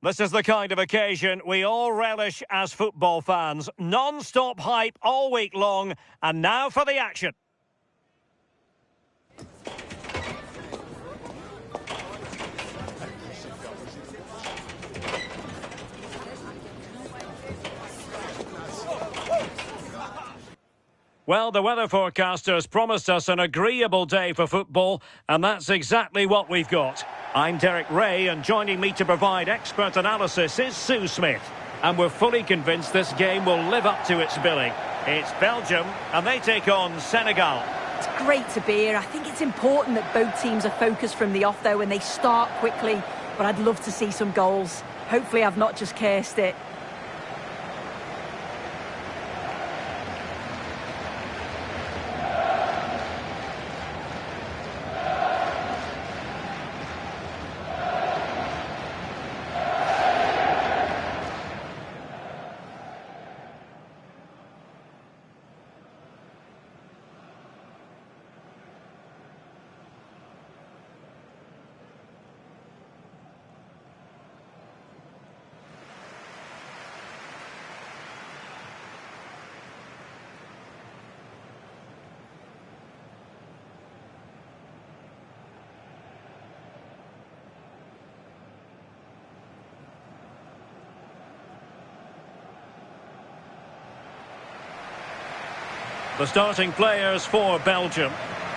This is the kind of occasion we all relish as football fans. Non-stop hype all week long, and now for the action. Well, the weather forecasters promised us an agreeable day for football, and that's exactly what we've got. I'm Derek Ray, and joining me to provide expert analysis is Sue Smith. And we're fully convinced this game will live up to its billing. It's Belgium, and they take on Senegal. It's great to be here. I think it's important that both teams are focused from the off, though, and they start quickly. But I'd love to see some goals. Hopefully I've not just cursed it. The starting players for Belgium.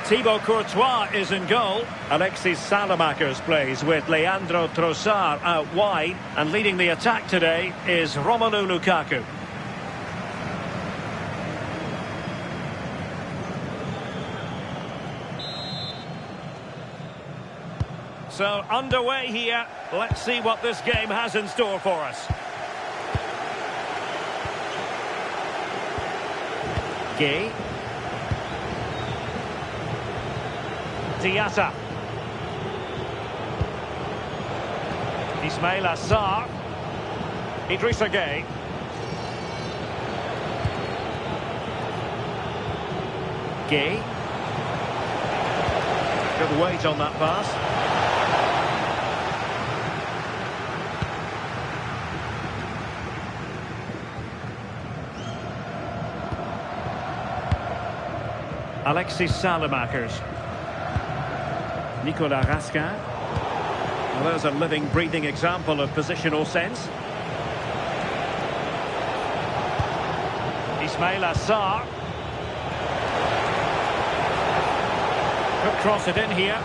Thibaut Courtois is in goal. Alexis Salamakers plays with Leandro Trossard out wide. And leading the attack today is Romelu Lukaku. So underway here. Let's see what this game has in store for us. Gay. Diatta. Ismail Assar. Idrissa Gay. Gay. Good weight on that pass. Alexis Salamakers. Nicolas Raskin. Well, there's a living, breathing example of positional sense. Ismail Assar. Could cross it in here.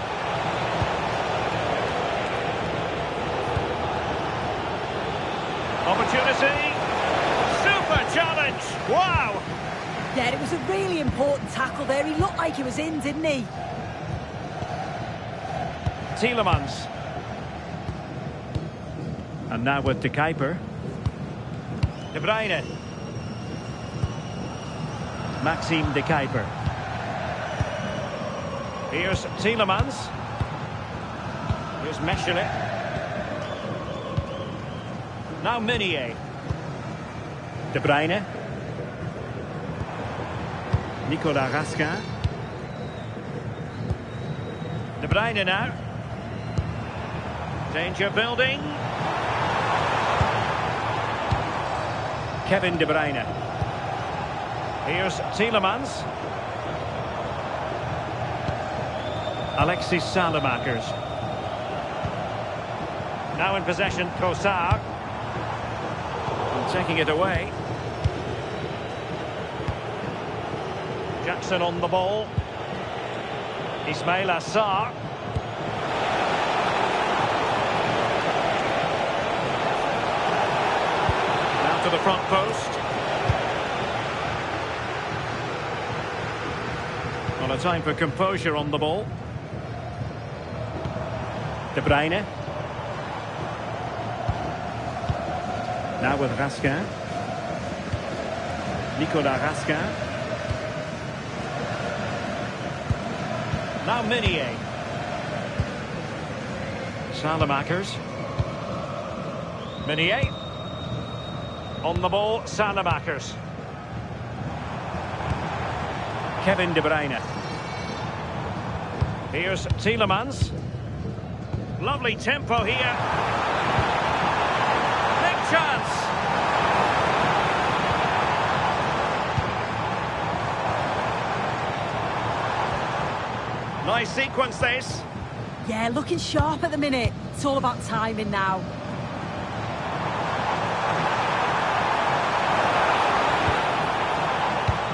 Opportunity. Super challenge. Wow. Yeah, it was a really important tackle there. He looked like he was in, didn't he? Tielemans. And now with De Kuiper. De Bruyne. Maxime De Kuiper. Here's Tielemans. Here's Mechelen. Now Meunier. De Bruyne. Nicolas Raskin. De Bruyne now. Danger building. Kevin De Bruyne. Here's Tielemans. Alexis Salamakers. Now in possession, Trossard. And taking it away. Jackson on the ball. Ismail Assar. Now to the front post. Well, a time for composure on the ball. De Bruyne. Now with Raskin. Nicolas Raskin. Now Meunier. Salamakers. Meunier. On the ball, Salamakers. Kevin De Bruyne. Here's Tielemans. Lovely tempo here. High sequence this. Yeah, looking sharp at the minute. It's all about timing now.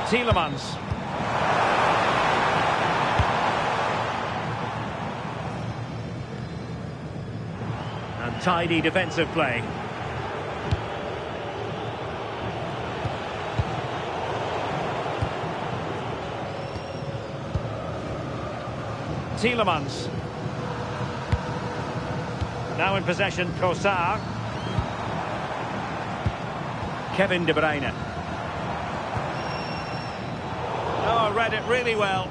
Tielemans. And tidy defensive play. Tielemans. Now in possession, Trossard. Kevin De Bruyne. Oh, read it really well.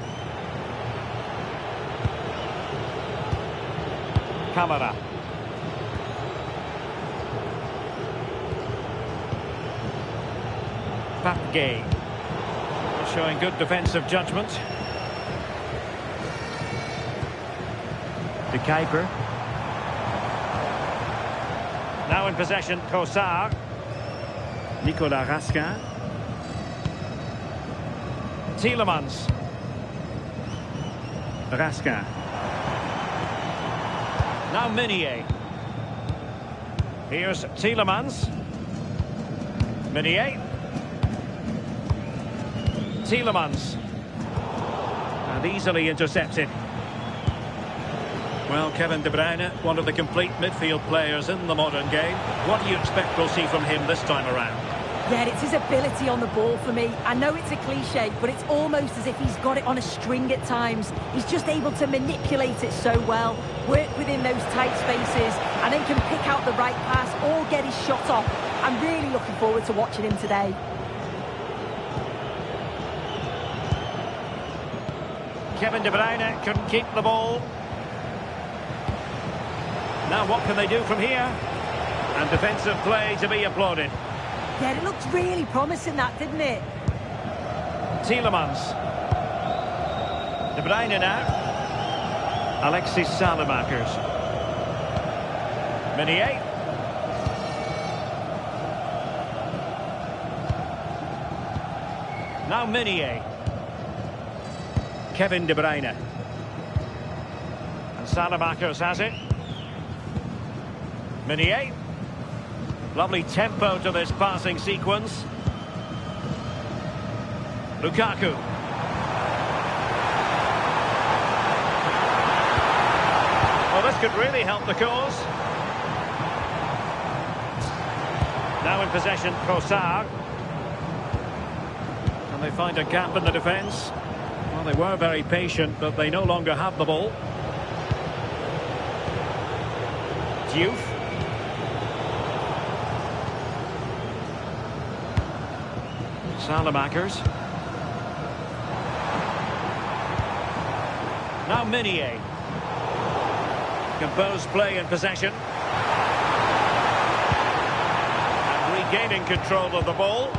Camara. Papgay. Showing good defensive judgment. De Kuiper. Now in possession, Trossard. Nicolas Raskin. Tielemans. Raskin. Now Meunier. Here's Tielemans. Meunier. Tielemans. And easily intercepted. Well, Kevin De Bruyne, one of the complete midfield players in the modern game. What do you expect we'll see from him this time around? Yeah, it's his ability on the ball for me. I know it's a cliche, but it's almost as if he's got it on a string at times. He's just able to manipulate it so well, work within those tight spaces, and then can pick out the right pass or get his shot off. I'm really looking forward to watching him today. Kevin De Bruyne couldn't keep the ball. Now what can they do from here? And defensive play to be applauded. Yeah, it looked really promising, that, didn't it? Tielemans. De Bruyne now. Alexis Salemakers. Meunier. Now Meunier. Kevin De Bruyne. And Salemakers has it. Meunier. Lovely tempo to this passing sequence. Lukaku. Well, this could really help the cause. Now in possession, Trossard. And they find a gap in the defence. Well, they were very patient, but they no longer have the ball. Diouf. Salemakers. Now Meunier. Composed play in possession. And regaining control of the ball.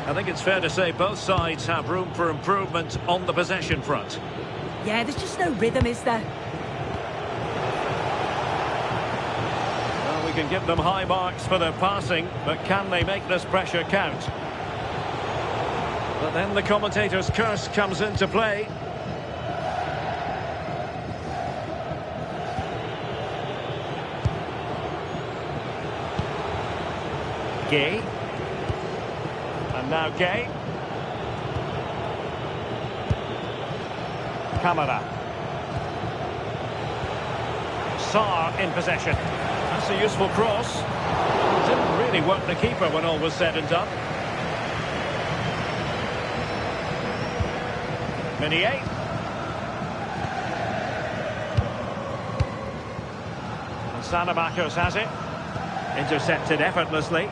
I think it's fair to say both sides have room for improvement on the possession front. Yeah, there's just no rhythm, is there? Well, we can give them high marks for their passing, but can they make this pressure count? But then the commentator's curse comes into play. Gay. And now Gay. Camara. Sarr in possession. That's a useful cross. Didn't really work the keeper when all was said and done. Meunier. And Salemakers has it. Intercepted effortlessly.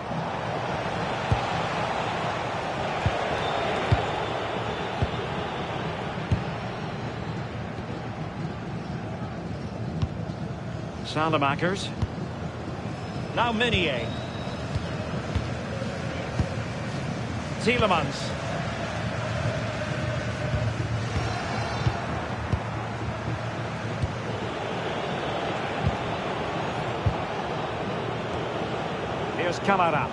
Salemakers. Now Meunier. Tielemans. Here's Camara.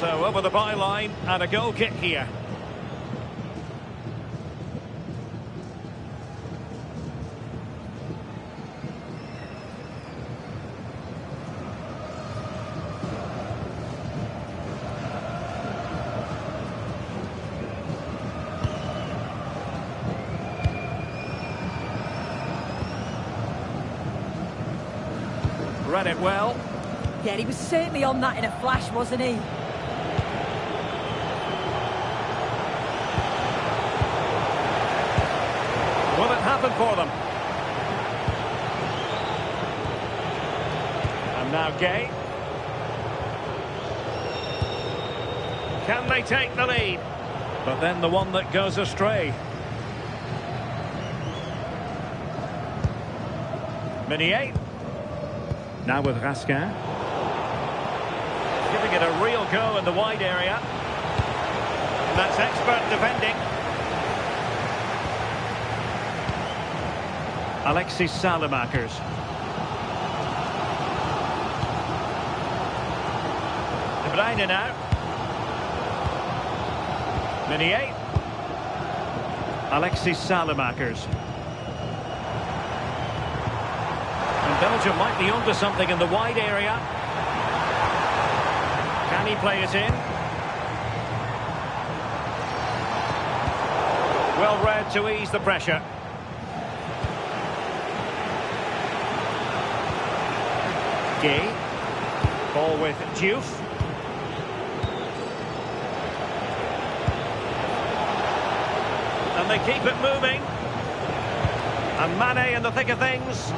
So over the byline and a goal kick here. Read it well. Yeah, he was certainly on that in a flash, wasn't he? Will it happen for them? And now Gay. Can they take the lead? But then the one that goes astray. Meunier. Now with Raskin. Giving it a real go in the wide area. And that's expert defending. Alexis Salamakers. De Bruyne now. Meunier. Alexis Salamakers. And Belgium might be onto something in the wide area. Can he play it in? Well read to ease the pressure. Gay. Ball with Diouf. And they keep it moving. And Mane in the thick of things.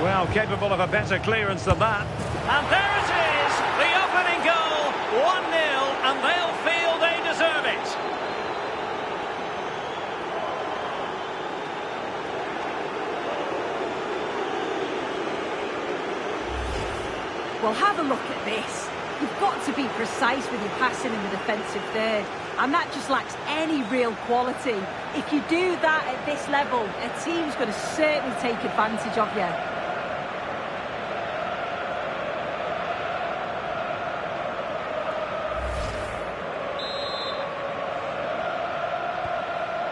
Well, capable of a better clearance than that. And there it is! The opening goal! 1-0, and they'll feel they deserve it. Well, have a look at this. You've got to be precise with your passing in the defensive third. And that just lacks any real quality. If you do that at this level, a team's going to certainly take advantage of you.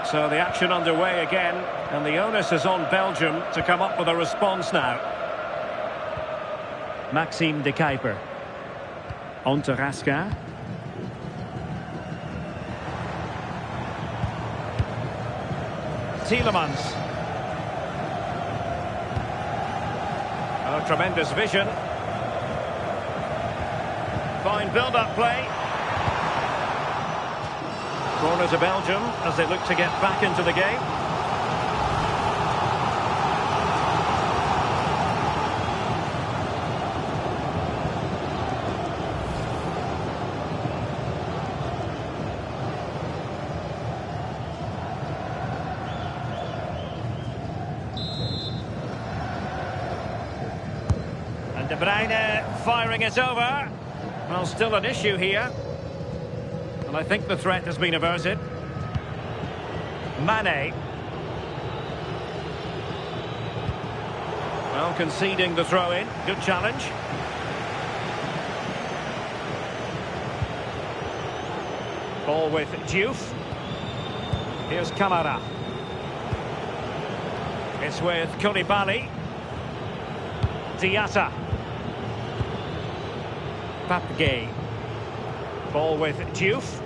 So the action underway again, and the onus is on Belgium to come up with a response now. Maxime de Kuiper. On to Raskin. Tielemans. Oh, tremendous vision. Fine build-up play. Corner to Belgium as they look to get back into the game. And De Bruyne firing it over. Well, still an issue here. And I think the threat has been averted. Mane. Well, conceding the throw-in. Good challenge. Ball with Diouf. Here's Camara. It's with Koulibaly. Diatta. Pape. Ball with Diouf.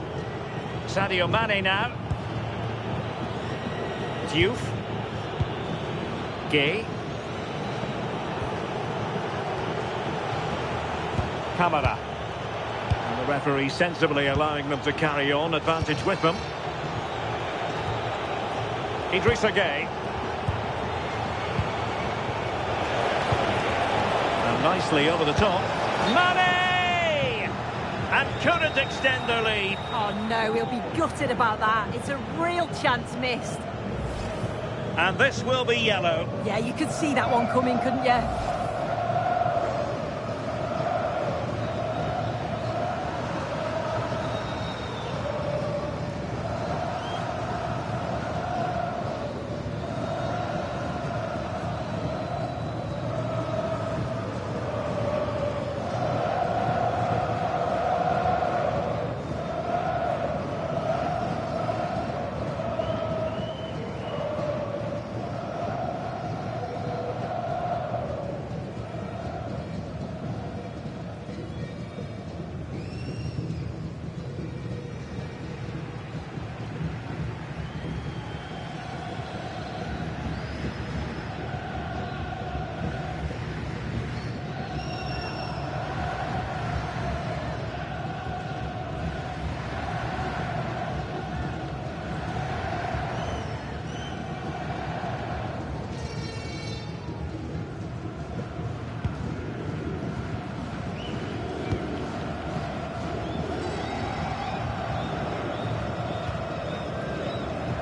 Sadio Mane now. Diouf. Gay. Camara. And the referee sensibly allowing them to carry on. Advantage with them. Idrissa Gay. And nicely over the top. Mane! And couldn't extend their lead. Oh no, he'll be gutted about that. It's a real chance missed. And this will be yellow. Yeah, you could see that one coming, couldn't you?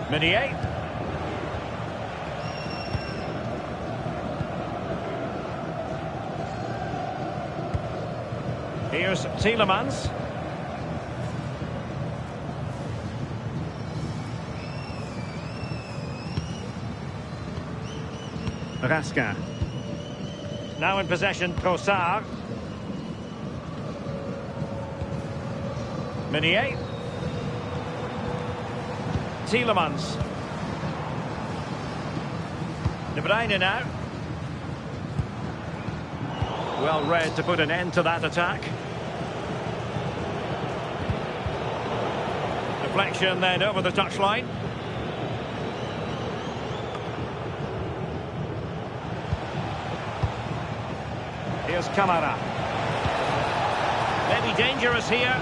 Meunier. Here's Tielemans. Raskin. Now in possession, Trossard. Meunier. Tielemans. De Bruyne now. Well read to put an end to that attack. Deflection then over the touchline. Here's Kamara. Maybe dangerous here.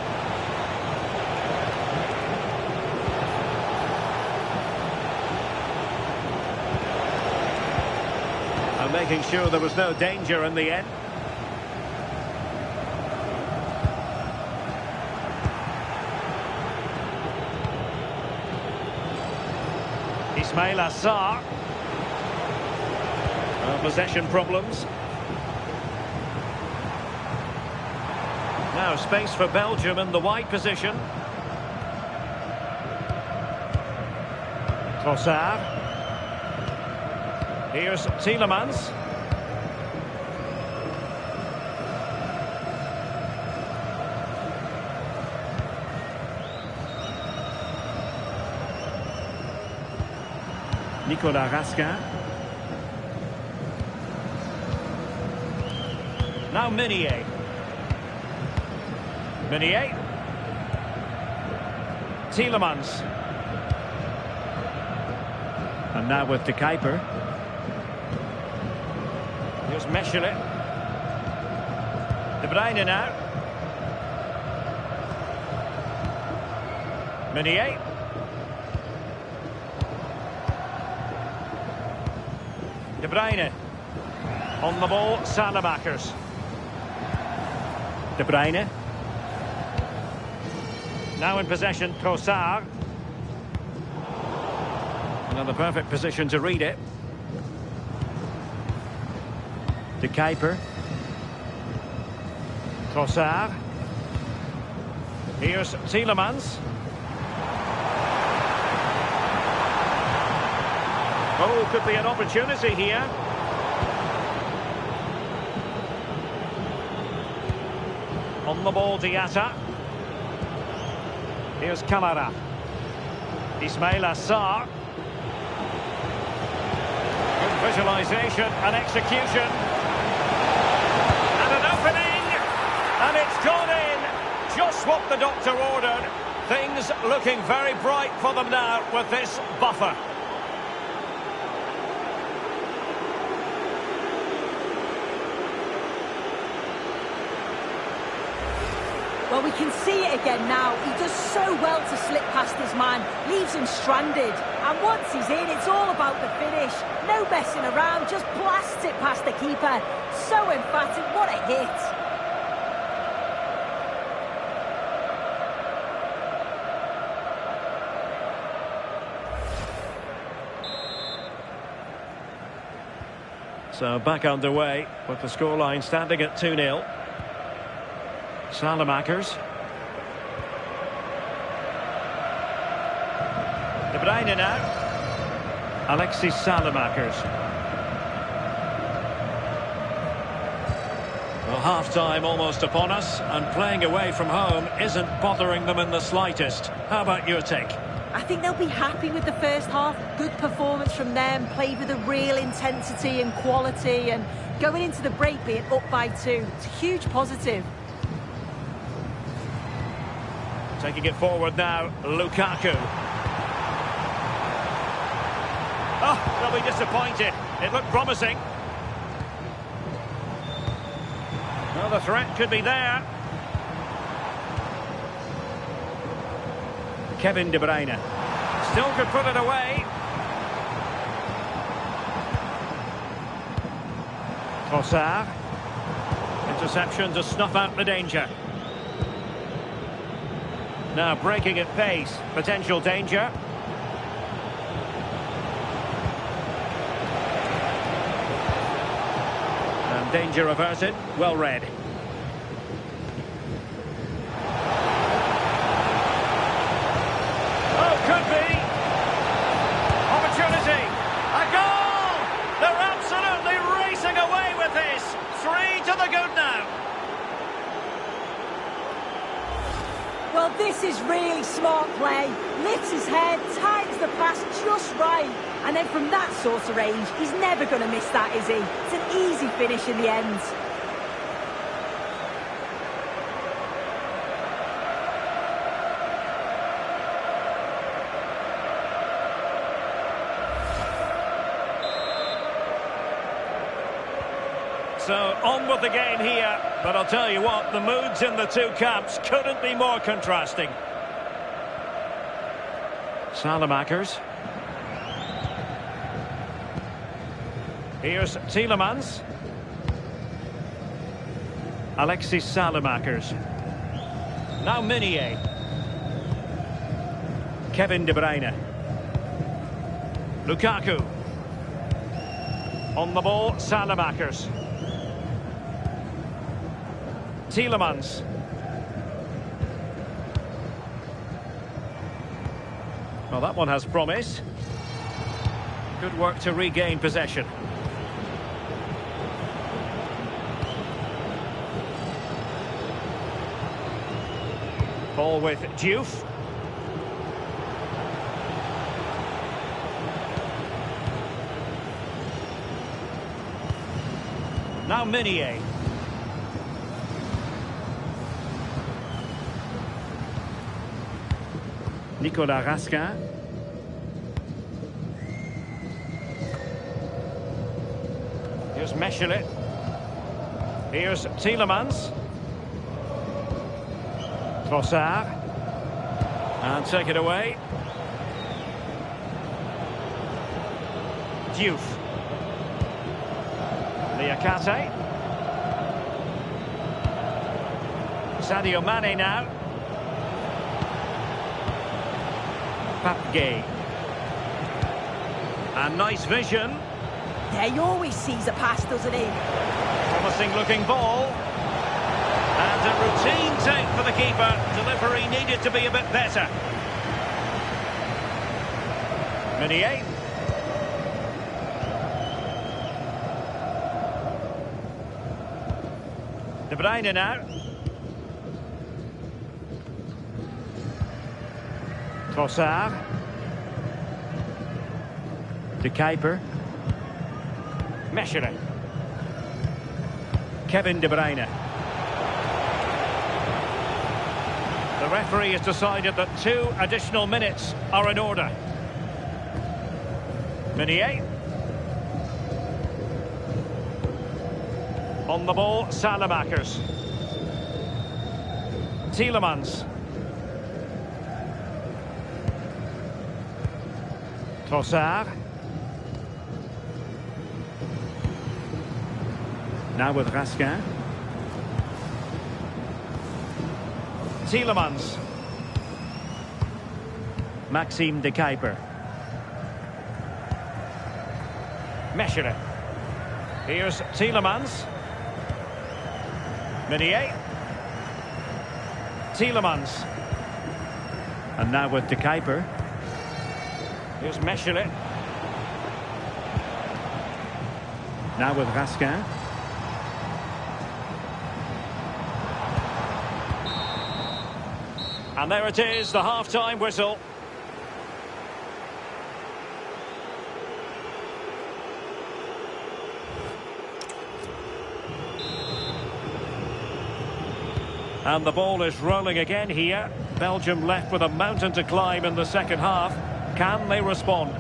And making sure there was no danger in the end. Ismail Assar. Possession problems. Now space for Belgium in the wide position. Trossard. Here's Tielemans. Nicolas Raskin. Now Meunier. Meunier. Tielemans. And now with De Kuiper. Here's Mechelen. De Bruyne now. Meunier. De Bruyne. On the ball, Salamakers. De Bruyne. Now in possession, Trossard. Another perfect position to read it. De Kuiper. Trossard. Here's Tielemans. Oh, could be an opportunity here. On the ball, Diatta. Here's Kamara. Ismail Assar. Good visualisation and execution. And an opening. And it's gone in. Just what the doctor ordered. Things looking very bright for them now with this buffer. Well, we can see it again now. He does so well to slip past his man, leaves him stranded. And once he's in, it's all about the finish. No messing around, just blasts it past the keeper. So emphatic, what a hit. So back underway with the scoreline standing at 2-0. Salamakers. De Bruyne now. Alexis Salamakers. Well, half-time almost upon us, and playing away from home isn't bothering them in the slightest. How about your take? I think they'll be happy with the first half. Good performance from them, played with a real intensity and quality, and going into the break being up by 2. It's a huge positive. Taking it forward now, Lukaku. Oh, they'll be disappointed. It looked promising. Well, the threat could be there. Kevin De Bruyne. Still could put it away. Trossard. Interception to snuff out the danger. Now breaking at pace. Potential danger. Danger averted. Well read. Oh, could be. Opportunity. A goal! They're absolutely racing away with this. 3 to the good now. Well, this is really smart play. Lifts his head, times the pass just right. And then from that sort of range, he's never going to miss that, is he? It's an easy finish in the end. So, on with the game here. But I'll tell you what, the moods in the two camps couldn't be more contrasting. Salamakers. Here's Tielemans. Alexis Salamakers. Now Meunier. Kevin De Bruyne. Lukaku. On the ball, Salamakers. Tielemans. Well, that one has promise. Good work to regain possession. Ball with Diouf. Now Meunier. Nicolas Raskin. Here's Meschelet. Here's Tielemans. Trossard. And take it away. Diouf. Liakate. Sadio Mane now. Gay. And nice vision. Yeah, he always sees a pass, doesn't he? Promising looking ball. And a routine take for the keeper. Delivery needed to be a bit better. Meunier. De Bruyne now. Trossard. De Kuiper. Meschelet. Kevin De Bruyne. The referee has decided that 2 additional minutes are in order. Meunier. On the ball, Salamakers. Tielemans. Trossard. Now with Raskin. Tielemans. Maxime De Kuiper. Meschelet. Here's Tielemans. Meunier. Tielemans. And now with De Kuiper. Here's Meschelet. Now with Raskin. And there it is, the half-time whistle. And the ball is rolling again here. Belgium left with a mountain to climb in the second half. Can they respond?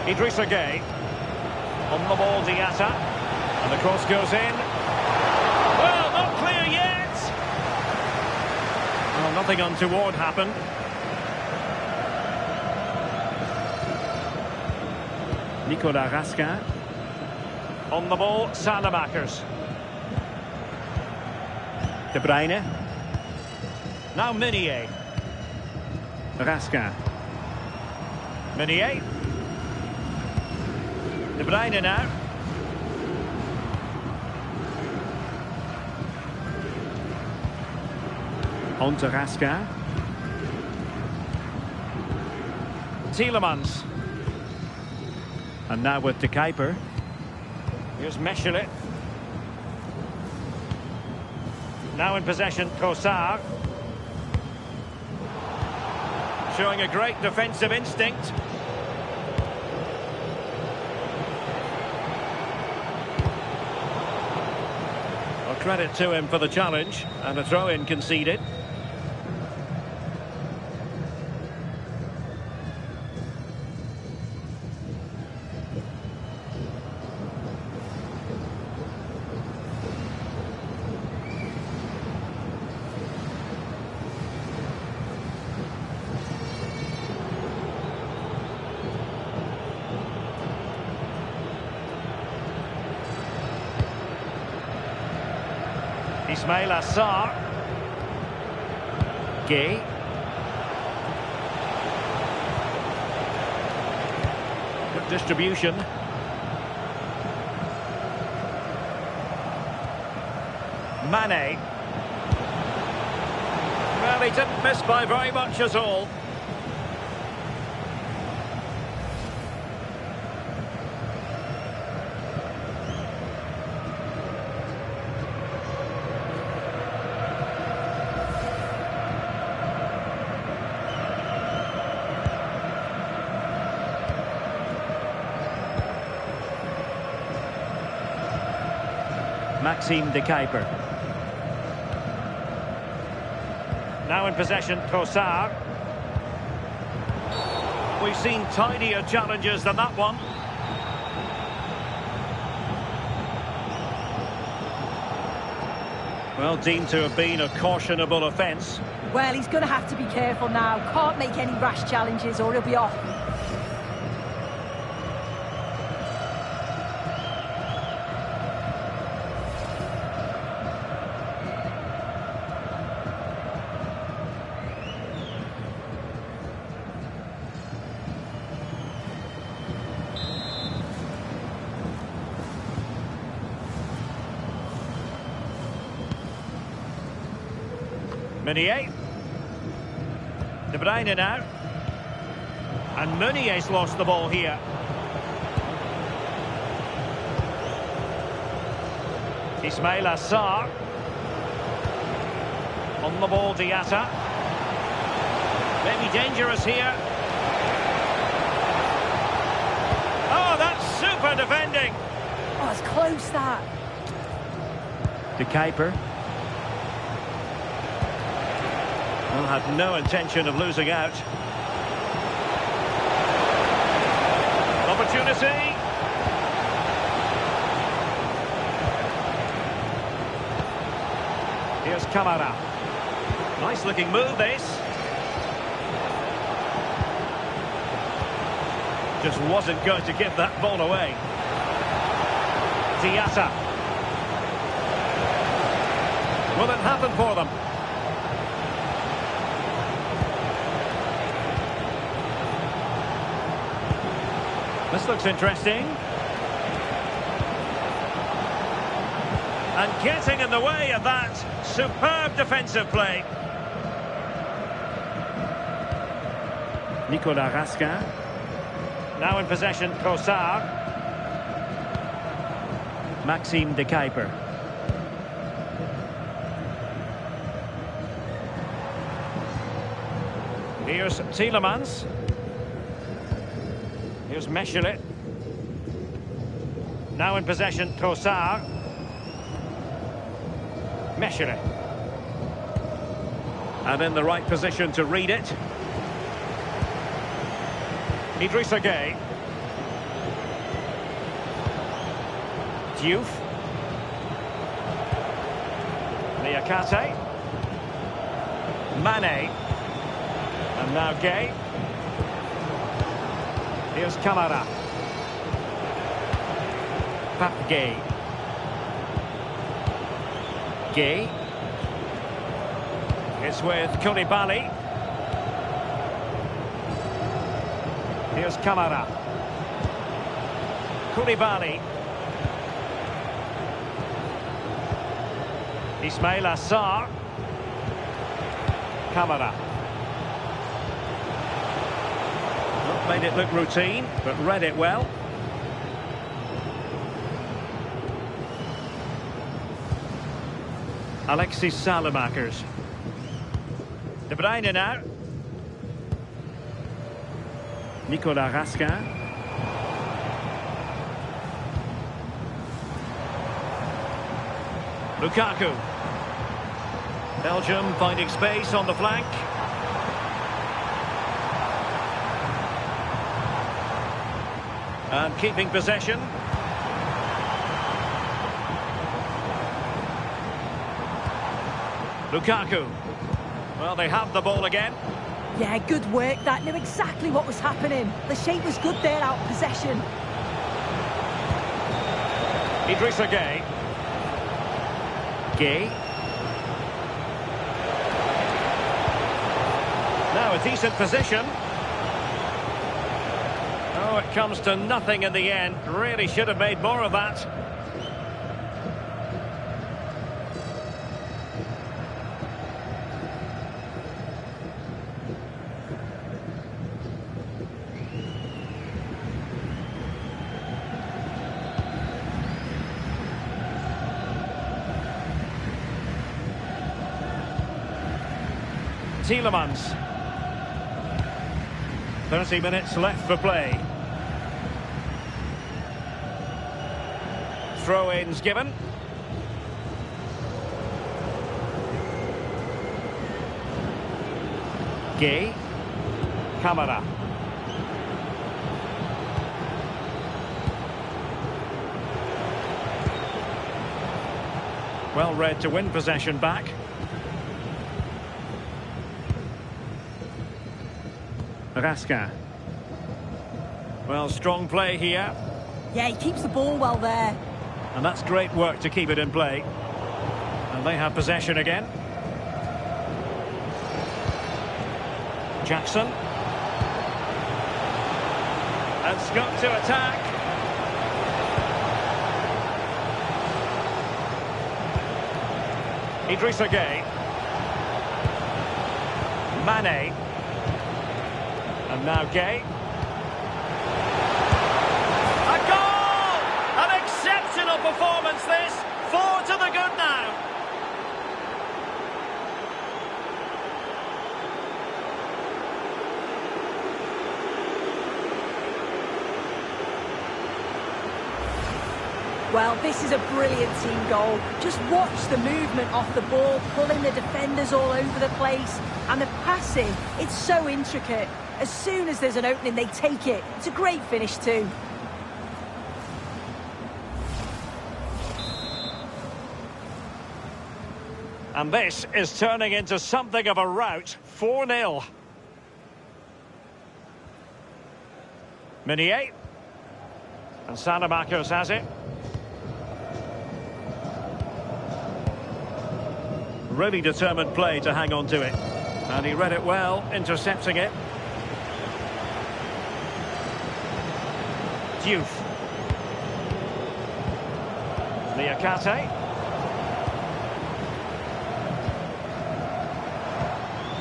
Idrissa Gueye. On the ball, Diatta. And the cross goes in. Well, not clear yet. Well, nothing untoward happened. Nicolas Raskin. On the ball, Salamakers. De Bruyne. Now Meunier. Raskin. Meunier. De Bruyne now. On to Raskin. Tielemans. And now with De Kuiper. Here's Mechelen. Now in possession, Trossard. Showing a great defensive instinct. Well, credit to him for the challenge, and a throw-in conceded. Ismail Assar. Gay. Good distribution. Mane. Well, he didn't miss by very much at all. Maxime De Kuiper. Now in possession, Trossard. We've seen tidier challenges than that one. Well, deemed to have been a cautionable offence. Well, he's going to have to be careful now. Can't make any rash challenges or he'll be off. Meunier. De Bruyne now. And Meunier's lost the ball here. Ismail Assar. On the ball, Diatta. Maybe dangerous here. Oh, that's super defending. Oh, it's close, that. De Kuiper. Well, had no intention of losing out. Opportunity. Here's Kamara. Nice looking move, this. Just wasn't going to give that ball away. Diatta. Will it happen for them? This looks interesting. And getting in the way of that superb defensive play. Nicolas Raskin. Now in possession, Trossard. Maxime De Kuiper. Here's Tielemans. Here's Mechelen. Now in possession, Trossard. Mechelen. And in the right position to read it. Idrissa Gueye. Diouf. Niakate. Mane. And now Gay. Here's Kamara. Pape Gay. Gay. It's with Koulibaly. Here's Kamara. Koulibaly. Ismail Assar. Kamara. Not made it look routine, but read it well. Alexis Salamakers. De Bruyne now. Nicolas Raskin. Lukaku. Belgium finding space on the flank. And keeping possession. Lukaku. Well, they have the ball again. Yeah, good work. That knew exactly what was happening. The shape was good there, out of possession. Idrissa Gay. Gay. Now a decent position. Oh, it comes to nothing in the end. Really should have made more of that. Tielemans. 30 minutes left for play. Throw-ins given. Gay. Kamara. Well read to win possession back. Raskin. Well, strong play here. Yeah, he keeps the ball well there. And that's great work to keep it in play. And they have possession again. Jackson. And Scott to attack. Idrissa Gay. Mane. And now Gay. A goal! An exceptional performance this. 4 to the good now. Well, this is a brilliant team goal. Just watch the movement off the ball, pulling the defenders all over the place. And the passing, it's so intricate. As soon as there's an opening, they take it. It's a great finish too. And this is turning into something of a rout. 4-0. Meunier. And Salamakers has it. Really determined play to hang on to it. And he read it well, intercepting it. Diouf. Liakate.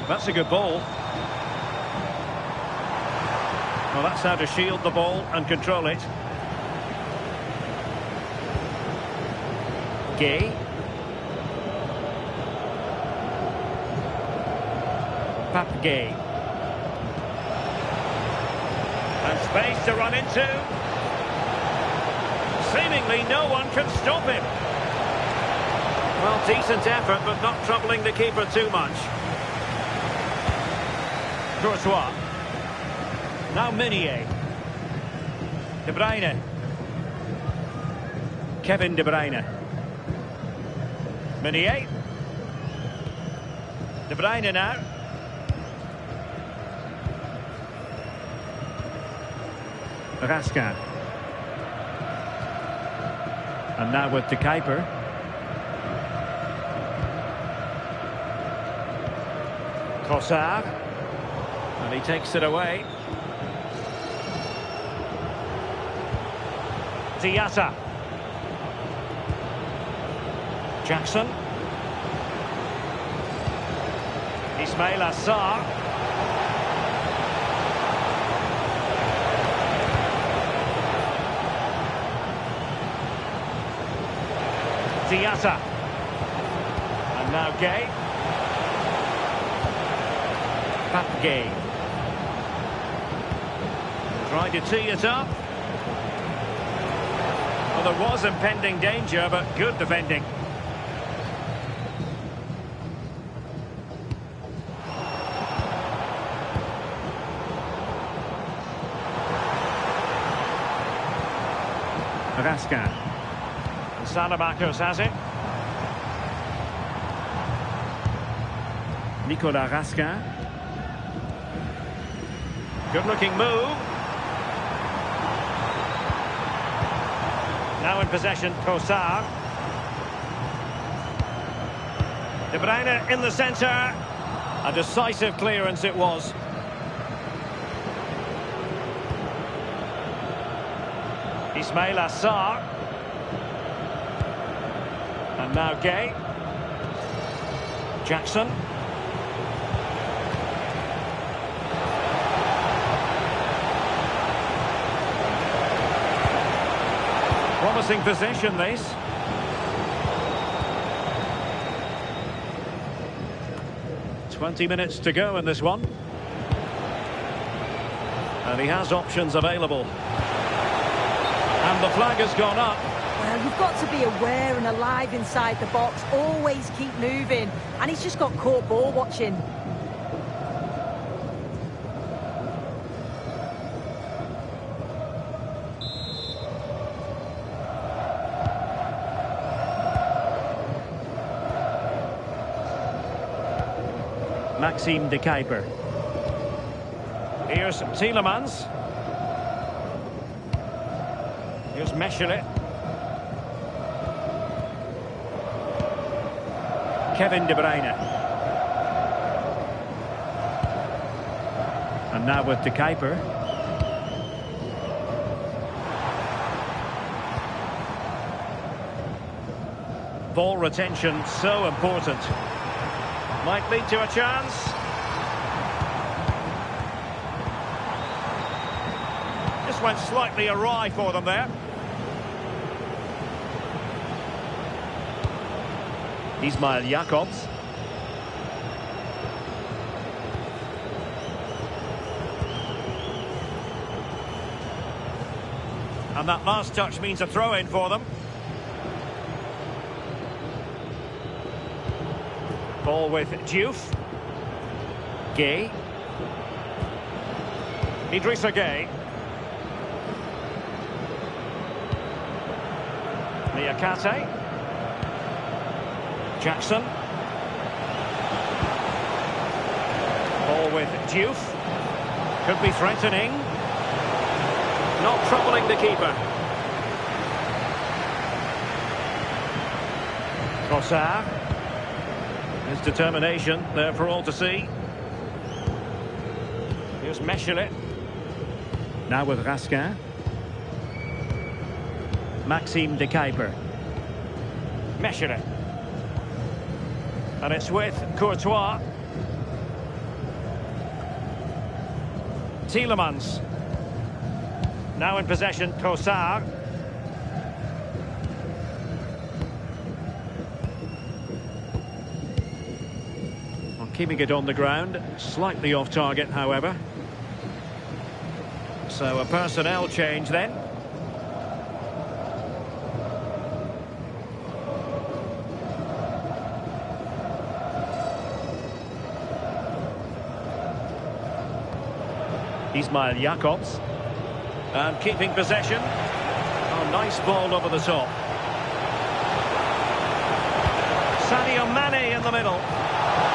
That's a good ball. Well, that's how to shield the ball and control it. Gay. Pape Gay. And space to run into. Seemingly no one can stop him. Well, decent effort, but not troubling the keeper too much. Courtois. Now Meunier. De Bruyne. Kevin De Bruyne. Meunier. De Bruyne now. Raskin. And now with De Kuiper. Trossard. And he takes it away. Diatta. Jackson. Ismail Assar. Diatta. And now Gay. Pat Gay. Trying to tee it up. Well, there was impending danger, but good defending. Raskin. Salamakos has it. Nicolas Raskin. Good looking move. Now in possession, Trossard. De Bruyne in the centre. A decisive clearance it was. Ismail Assar. And now Gay. Jackson. Promising possession, this. "20 minutes to go in this one. And he has options available. And the flag has gone up. Well, you've got to be aware and alive inside the box. Always keep moving. And he's just got caught ball watching. Maxime De Kuiper. Here's Tielemans. Here's Mechelen. Kevin De Bruyne. And now with De Kuiper. Ball retention so important. Might lead to a chance. Just went slightly awry for them there. Ismail Jakobs. And that last touch means a throw-in for them. Ball with Diouf. Gay. Idrissa Gay. Niakate. Jackson. Ball with Diouf. Could be threatening. Not troubling the keeper. Trossard. His determination there for all to see. Here's Mechelen. Now with Raskin. Maxime De Kuiper. Mechelen. And it's with Courtois. Tielemans. Now in possession, Trossard. Keeping it on the ground, slightly off target, however. So a personnel change then. Ismail Jakobs. And keeping possession. Oh, nice ball over the top. Sadio Mane in the middle.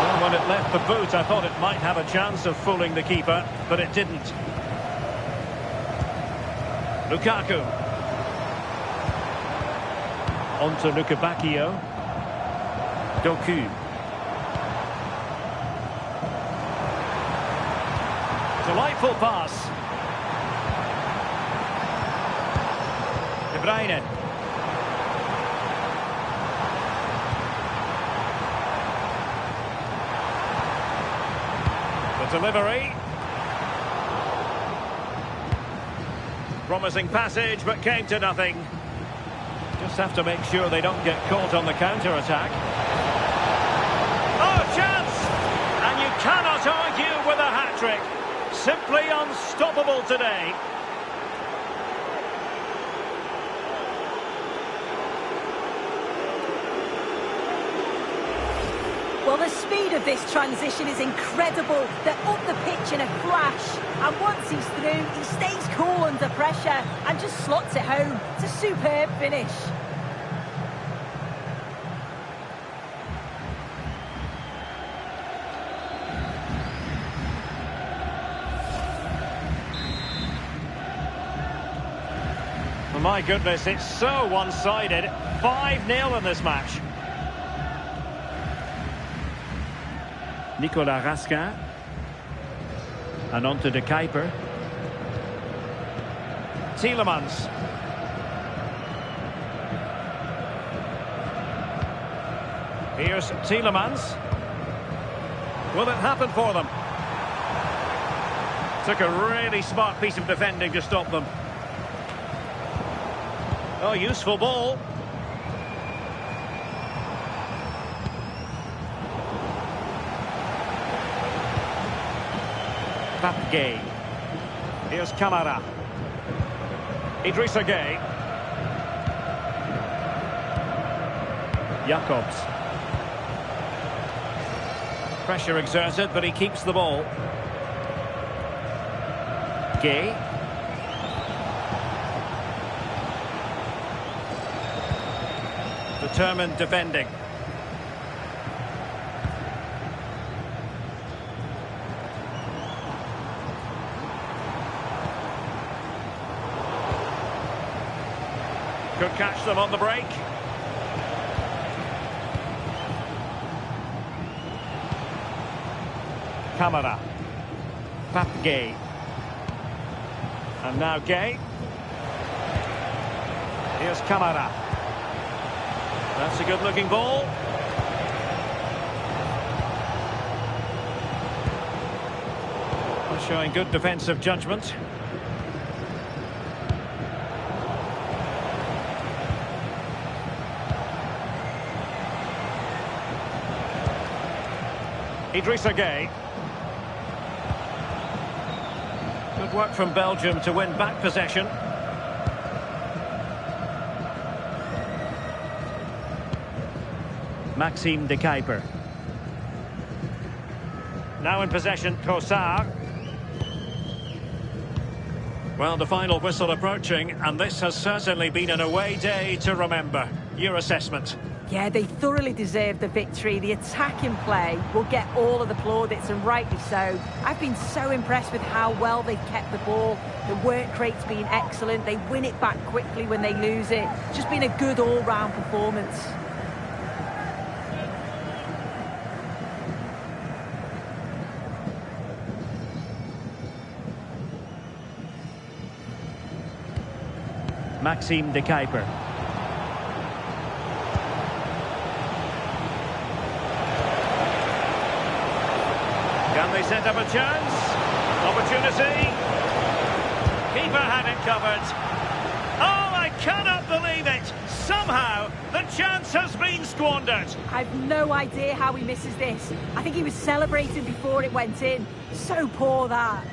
Well, when it left the boot, I thought it might have a chance of fooling the keeper, but it didn't. Lukaku. On to Lukebakio. Doku. Delightful pass. De Bruyne. The delivery. Promising passage, but came to nothing. Just have to make sure they don't get caught on the counter-attack. Oh, chance! And you cannot argue with a hat-trick. Simply unstoppable today. Well, the speed of this transition is incredible. They're up the pitch in a flash. And once he's through, he stays cool under pressure and just slots it home. It's a superb finish. Oh, my goodness, it's so one-sided. 5-0 in this match. Nicolas Raskin. And on to De Kuiper. Tielemans. Here's Tielemans. Will it happen for them? Took a really smart piece of defending to stop them. Oh, useful ball. Gay. Here's Kamara. Idrissa Gay. Jacobs. Pressure exerted, but he keeps the ball. Gay. Determined defending. Could catch them on the break. Kamara. Gay. And now Gay. Here's Kamara. That's a good-looking ball. Showing good defensive judgment. Idrissa Gay. Good work from Belgium to win back possession. Maxime De Kuiper. Now in possession, Trossard. Well, the final whistle approaching, and this has certainly been an away day to remember. Your assessment? Yeah, they thoroughly deserved the victory. The attacking play will get all of the plaudits, and rightly so. I've been so impressed with how well they've kept the ball. The work rate's been excellent. They win it back quickly when they lose it. It's just been a good all-round performance. Maxime De Kuiper. Can they set up a chance? Opportunity. Keeper had it covered. Oh, I cannot believe it. Somehow, the chance has been squandered. I've no idea how he misses this. I think he was celebrating before it went in. So poor, that.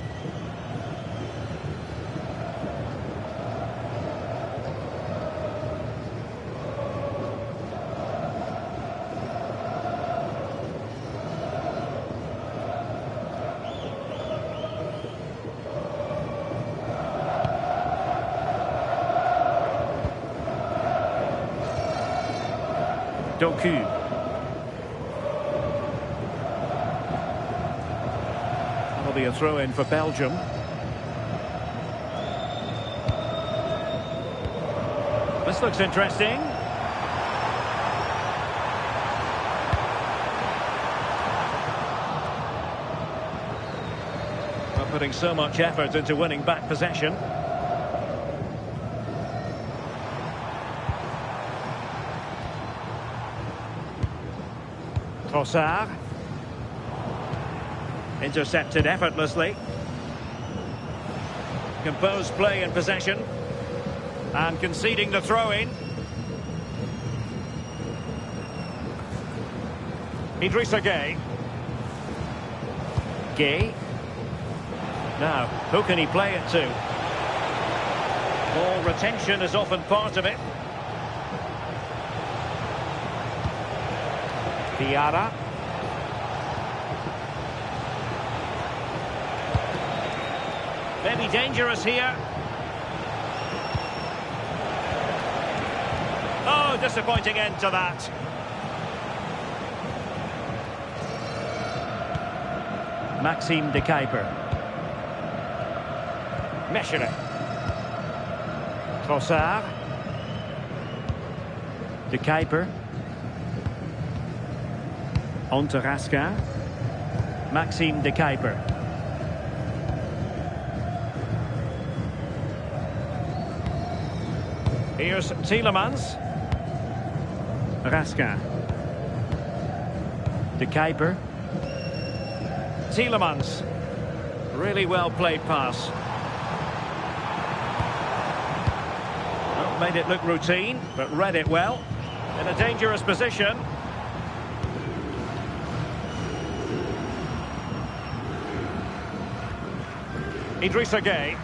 Doku. That'll be a throw-in for Belgium. This looks interesting. We're putting so much effort into winning back possession. Trossard. Intercepted effortlessly. Composed play in possession. And conceding the throw-in. Idrissa Gueye. Gueye. Now, who can he play it to? Ball retention is often part of it. Diarra. Maybe dangerous here. Oh, disappointing end to that. Maxime de Kuiper. Mechelen. Trossard. De Kuiper. Onterasca. Maxime de Kuiper. Here's Tielemans. Rasca. De Kuiper. Tielemans. Really well played pass. Well, made it look routine, but read it well. In a dangerous position. Idrissa Gueye.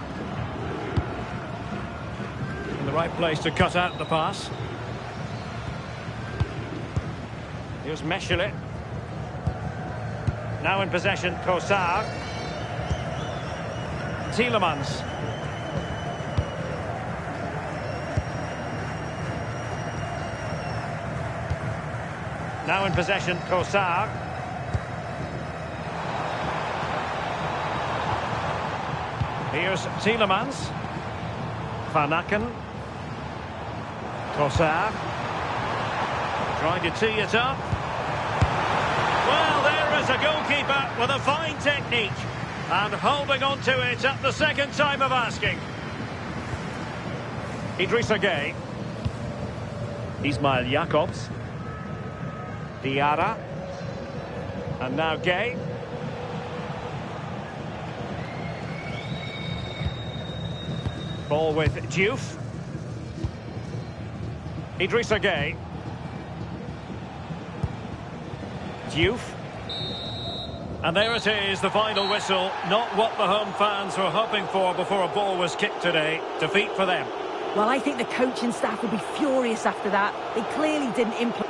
In the right place to cut out the pass. Here's Mechelen. Now in possession, Trossard. Tielemans. Now in possession, Trossard. Here's Tielemans. Van Aken. Trossard. Trying to tee it up. Well, there is a goalkeeper with a fine technique. And holding on to it at the second time of asking. Idrissa Gueye. Ismail Jakobs. Diarra. And now Gueye. Ball with Diouf. Idrissa Gueye. Diouf. And there it is, the final whistle. Not what the home fans were hoping for before a ball was kicked today. Defeat for them. Well, I think the coaching staff will be furious after that. They clearly didn't implement.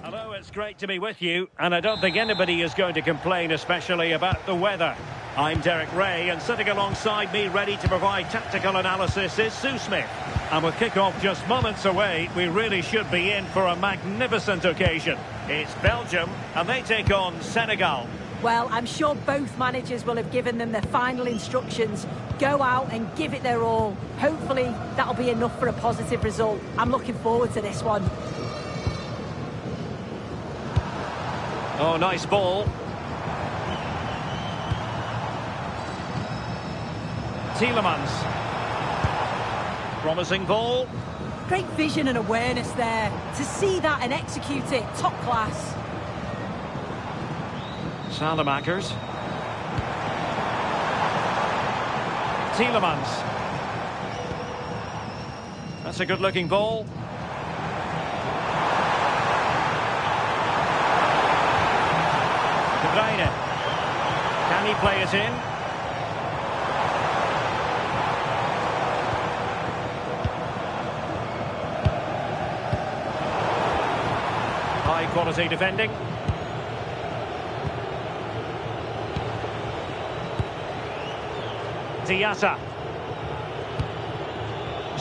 Hello, it's great to be with you, and I don't think anybody is going to complain, especially about the weather. I'm Derek Ray, and sitting alongside me ready to provide tactical analysis is Sue Smith. And with kick-off just moments away, we really should be in for a magnificent occasion. It's Belgium, and they take on Senegal. Well, I'm sure both managers will have given them their final instructions. Go out and give it their all. Hopefully, that'll be enough for a positive result. I'm looking forward to this one. Oh, nice ball. Tielemans. Promising ball. Great vision and awareness there. To see that and execute it, top class. Salamakers. Tielemans. That's a good-looking ball. De Bruyne. Can he play it in? High-quality defending. Diatta.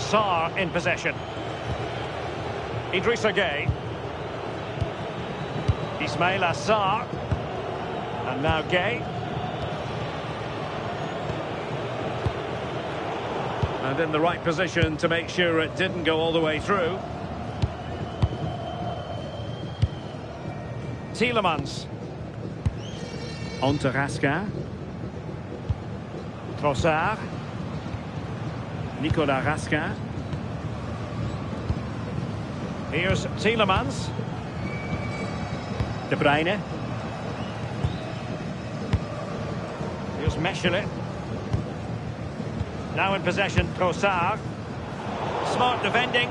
Sarr in possession. Idrissa Gueye. Ismail Assar. And now Gueye. And in the right position to make sure it didn't go all the way through. Tielemans. On to Raskin. Trossard. Nicolas Raskin. Here's Tielemans. De Bruyne. Here's Mechelen. Now in possession, Trossard. Smart defending.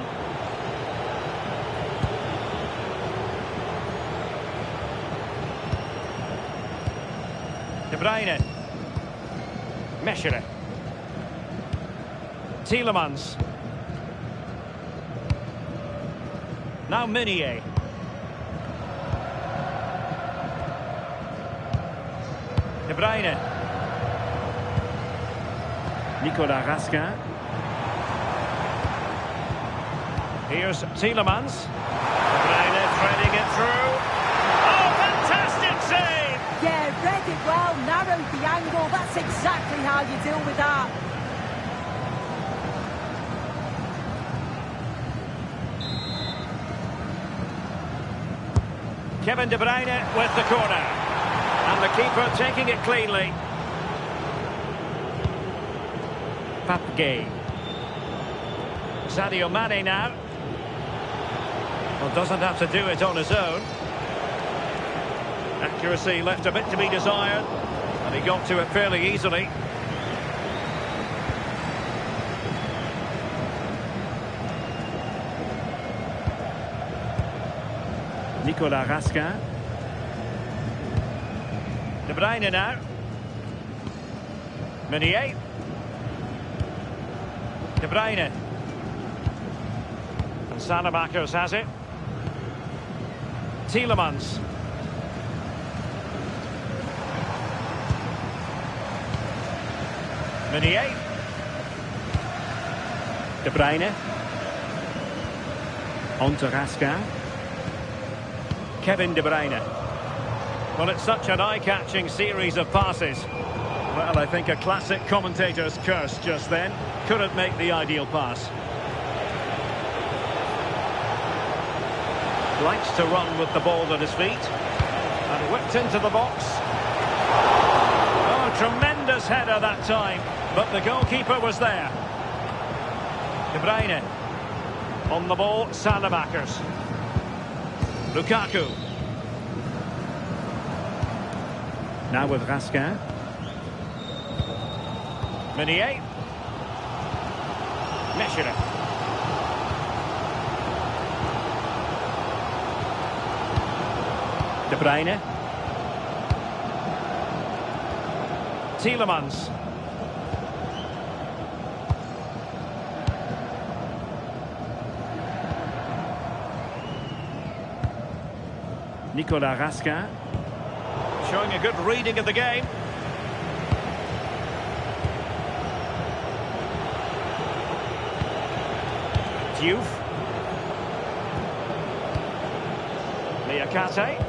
De Bruyne. Mechelen. Tielemans. Now Meunier. De Bruyne. Nicolas Raskin. Here's Tielemans. De Bruyne threading it through. Oh, fantastic save! Yeah, read it well, narrowed the angle. That's exactly how you deal with that. Kevin De Bruyne with the corner. And the keeper taking it cleanly. Pape. Sadio Mane now. Well, doesn't have to do it on his own. Accuracy left a bit to be desired. And he got to it fairly easily. Nicolas Raskin. De Bruyne now. Meunier. De Bruyne. And Salamakers has it. Tielemans. Meunier. De Bruyne. On to Raskin. Kevin De Bruyne. Well, it's such an eye-catching series of passes. Well, I think a classic commentator's curse just then. Couldn't make the ideal pass. Likes to run with the ball at his feet. And whipped into the box. Oh, tremendous header that time. But the goalkeeper was there. De Bruyne. On the ball, Salamakers. Lukaku. Now with Raskin. Meunier. Mechelen. De Bruyne. Tielemans. Nicolas Raskin. Showing a good reading of the game. Diouf. Liakate.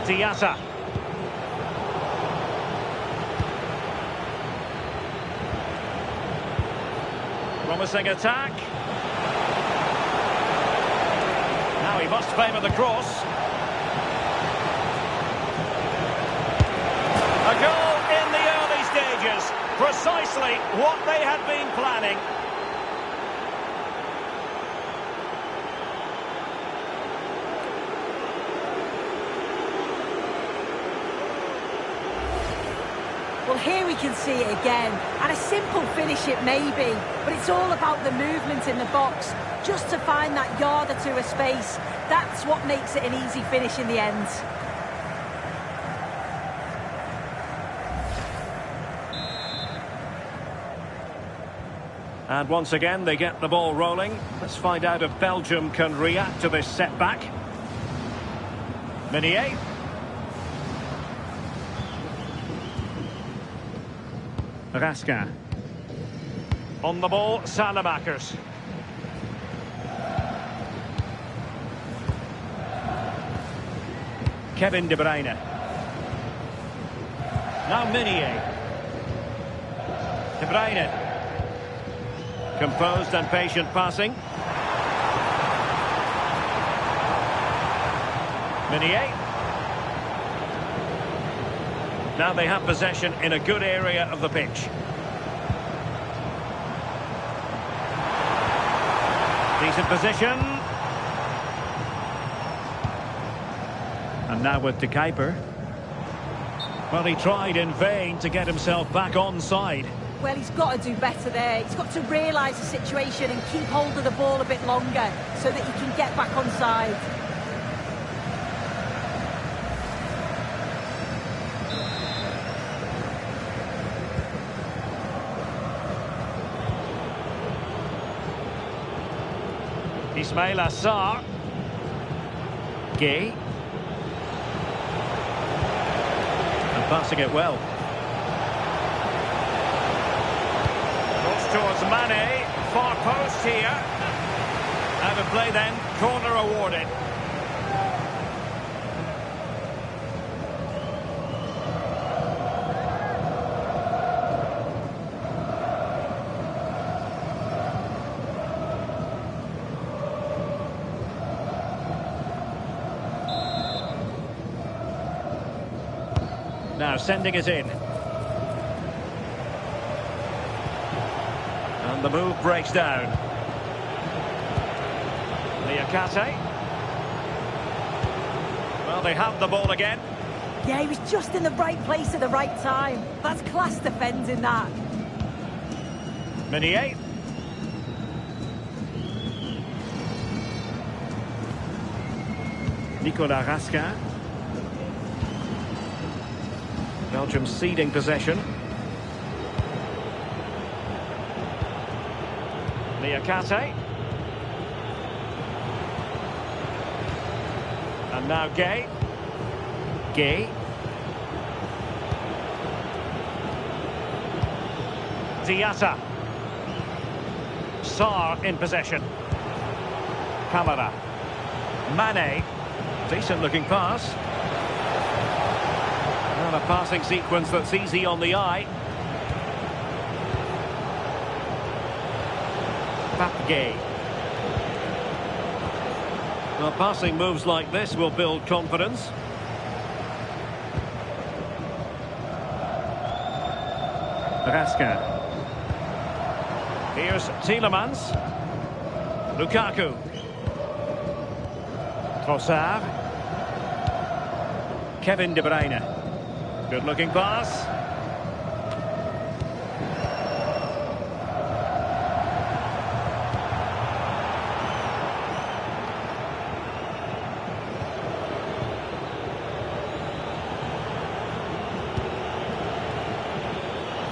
Diatta. Promising attack. Now he must favour the cross. A goal in the early stages. Precisely what they had been planning. Well, here we can see it again, and a simple finish it may be, but it's all about the movement in the box, just to find that yard or two of space. That's what makes it an easy finish in the end. And once again, they get the ball rolling. Let's find out if Belgium can react to this setback. Meunier. Raskin. On the ball, Salamakers. Kevin De Bruyne. Now Meunier. De Bruyne. Composed and patient passing. Meunier. Now they have possession in a good area of the pitch. Decent position. And now with De Kuiper. Well, he tried in vain to get himself back onside. Well, he's got to do better there. He's got to realise the situation and keep hold of the ball a bit longer so that he can get back onside. Ismail Assar. Gay. And passing it well. Goes towards Mane. Far post here. Out of play then. Corner awarded. Now sending it in. And the move breaks down. Liakate. Well, they have the ball again. Yeah, he was just in the right place at the right time. That's class defending, that. Meunier. Nicolas Raskin. Belgium ceding possession. Liakate. And now Gay. Gay. Diatta. Sarr in possession. Camara. Mane. Decent looking pass. And a passing sequence that's easy on the eye. Papgay. Well, passing moves like this will build confidence. Raskin. Here's Tielemans. Lukaku. Trossard. Kevin De Bruyne. Good looking pass.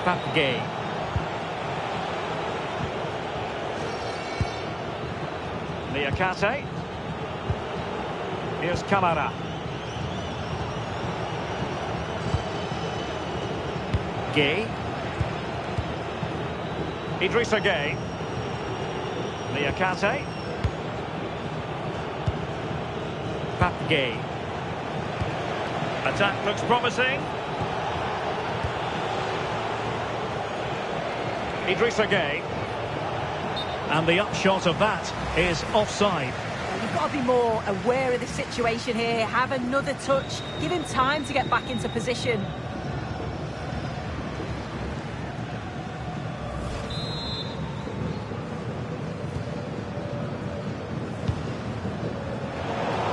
Papgay. Liakate. Here's Camara. Gay. Idrissa Gay. Liakate. Papgay. Attack looks promising. Idrissa Gay. And the upshot of that is offside. You've got to be more aware of the situation here. Have another touch. Give him time to get back into position.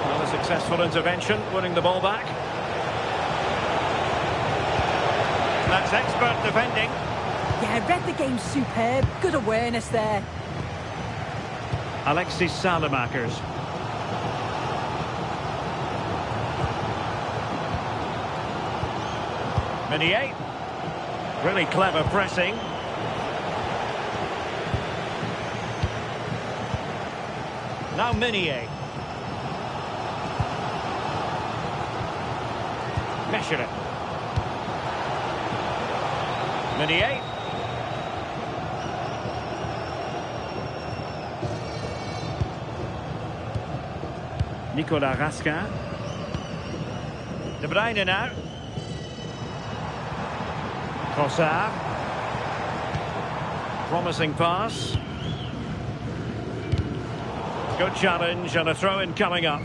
Well, a successful intervention, winning the ball back. That's expert defending. Yeah, read the game superb. Good awareness there. Alexis Salamakers. Meunier. Really clever pressing. Now Meunier. Measure it. Meunier. Nicolas Raskin. De Bruyne now. Trossard. Promising pass. Good challenge and a throw-in coming up.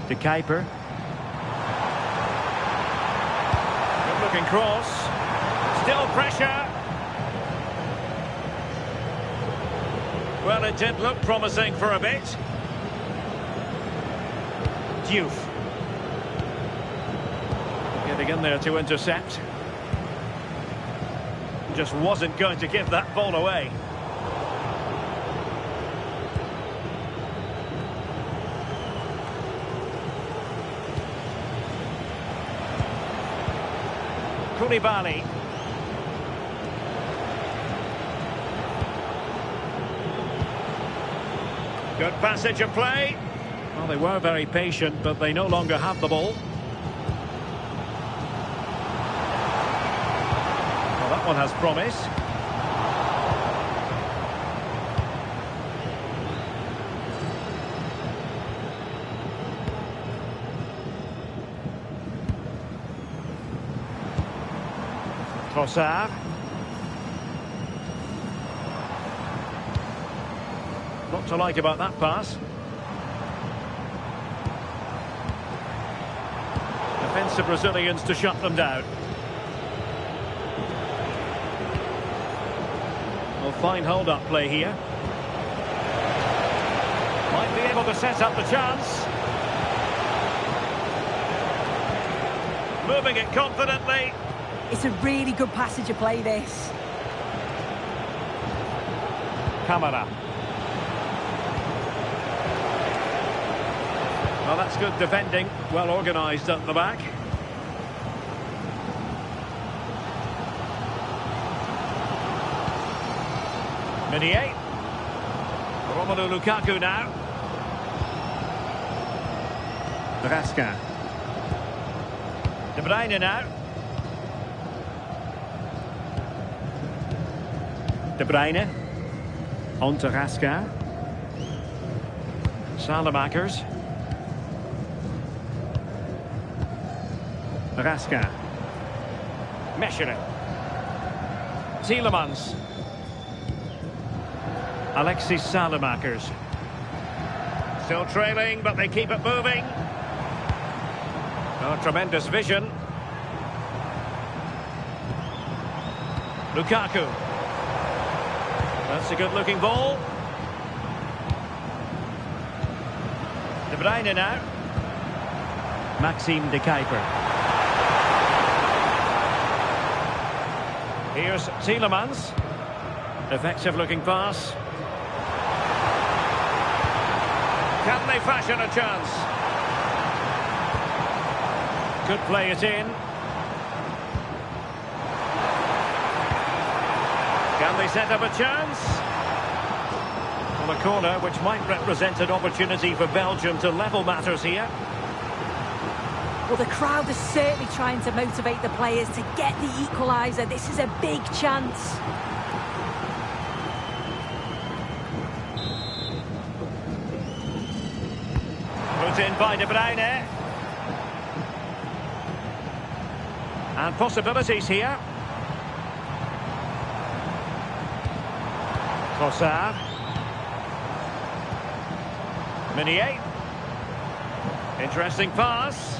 De Kuiper. Good looking cross. Still pressure. Well, it did look promising for a bit. Diouf. Getting in there to intercept. Just wasn't going to give that ball away. Koulibaly. Good passage of play. Well, they were very patient, but they no longer have the ball. Well, that one has promise. Trossard. What to like about that pass? Defensive Brazilians to shut them down. Well, fine hold-up play here. Might be able to set up the chance. Moving it confidently. It's a really good passage of play, this. Camara. Well, that's good defending. Well organised at the back. Meunier. Romelu Lukaku now. Raskin. De Bruyne now. De Bruyne. On to Raskin. Salamakers. Raskin. Mechelen. Tielemans. Alexis Salamakers. Still trailing, but they keep it moving. Oh, tremendous vision. Lukaku. That's a good-looking ball. De Bruyne now. Maxime de Kuiper. Here's Tielemans. Effective-looking pass. Can they fashion a chance? Could play it in. Can they set up a chance? Well, a corner which might represent an opportunity for Belgium to level matters here. Well, the crowd is certainly trying to motivate the players to get the equaliser. This is a big chance. Put in by De Bruyne. And possibilities here. Trossard. Meunier. Interesting pass.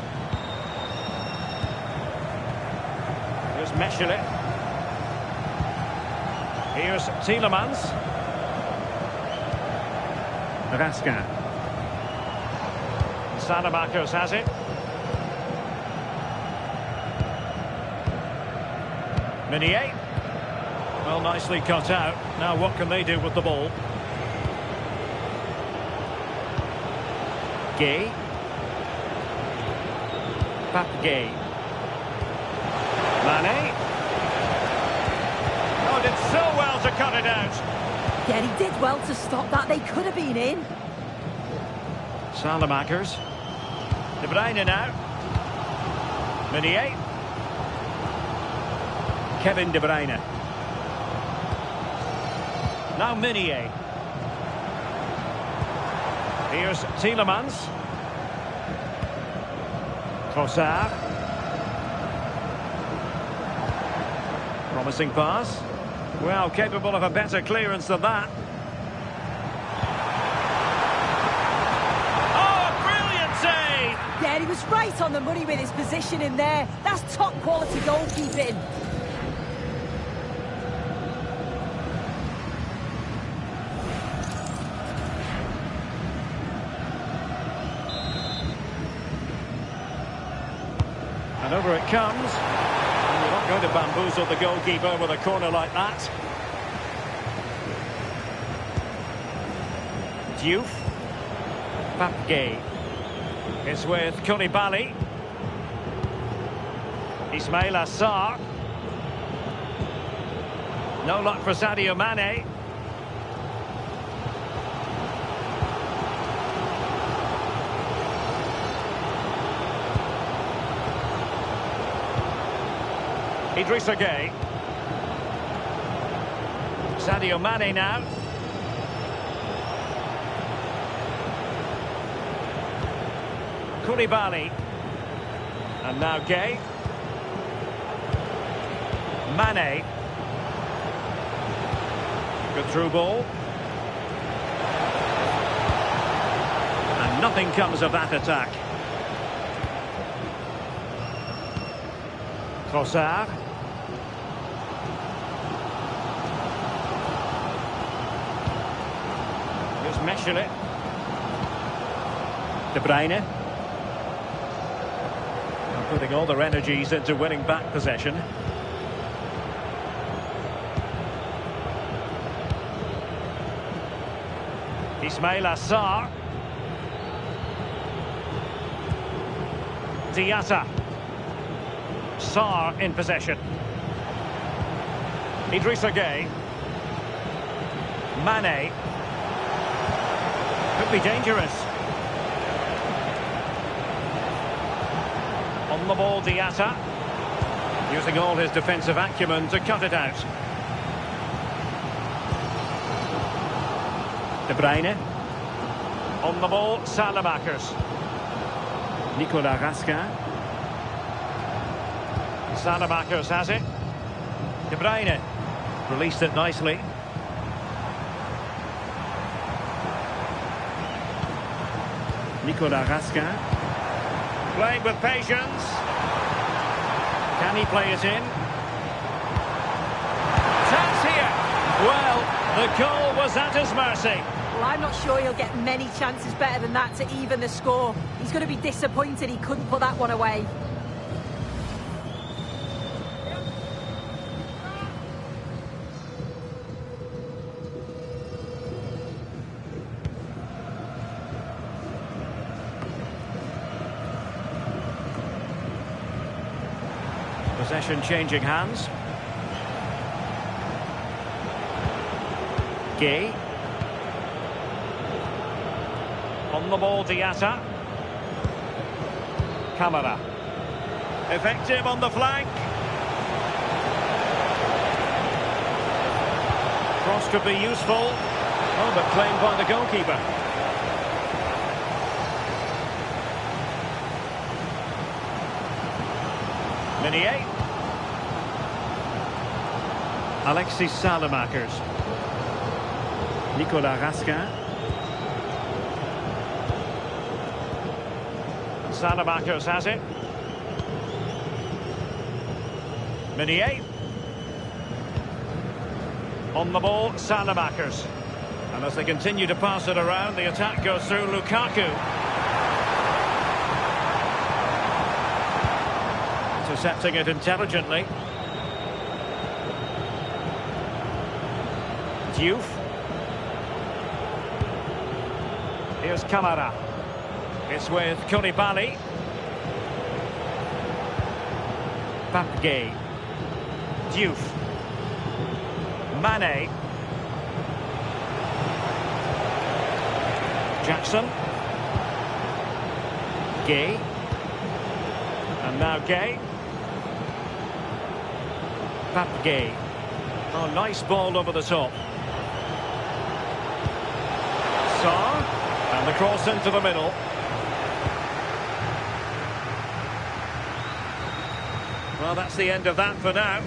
Here's Mechelen. Here's Tielemans. Raskin. Salamakers has it. Meunier. Well, nicely cut out. Now what can they do with the ball? Gay. Pape Gay. Mane. Oh, did so well to cut it out. Yeah, he did well to stop that. They could have been in. Salamakers. De Bruyne now. Meunier. Kevin De Bruyne. Now Meunier. Here's Tielemans. Trossard. Promising pass. Well, capable of a better clearance than that. Oh, brilliant save! Yeah, he was right on the money with his position in there. That's top quality goalkeeping. And over it comes. And you're not going to bamboozle the goalkeeper with a corner like that. Diouf. Pape. It's with Koulibaly. Ismail Assar. No luck for Sadio Mane. Idrissa Gueye. Sadio Mane now. Koulibaly. And now Gueye. Mane. Good through ball. And nothing comes of that attack. Trossard. Here's Meschelet. De Bruyne. And putting all their energies into winning back possession. Ismail Assar. Diatta. Sarr in possession. Idrissa Gueye. Mane. Could be dangerous. On the ball, Diatta. Using all his defensive acumen to cut it out. De Bruyne. On the ball, Salamakers. Nicolas Raskin. Salamakers has it. De Bruyne released it nicely. Nicolas Raskin. Playing with patience. Can he play it in? Chance here. Well, the goal was at his mercy. Well, I'm not sure he'll get many chances better than that to even the score. He's going to be disappointed he couldn't put that one away. Possession changing hands. Gueye. On the ball, Diatta. Camara. Effective on the flank. Cross could be useful. Oh, but claimed by the goalkeeper. Meunier. Alexis Salamakers. Nicolas Raskin. Salamakers has it. Meunier. On the ball, Salamakers. And as they continue to pass it around, the attack goes through Lukaku. Intercepting it intelligently. Diouf. Here's Camara. It's with Koulibaly. Pape. Diouf. Mane. Jackson. Gueye. And now Gay. Gay. Oh, nice ball over the top. Sarr. And the cross into the middle. Well, that's the end of that for now.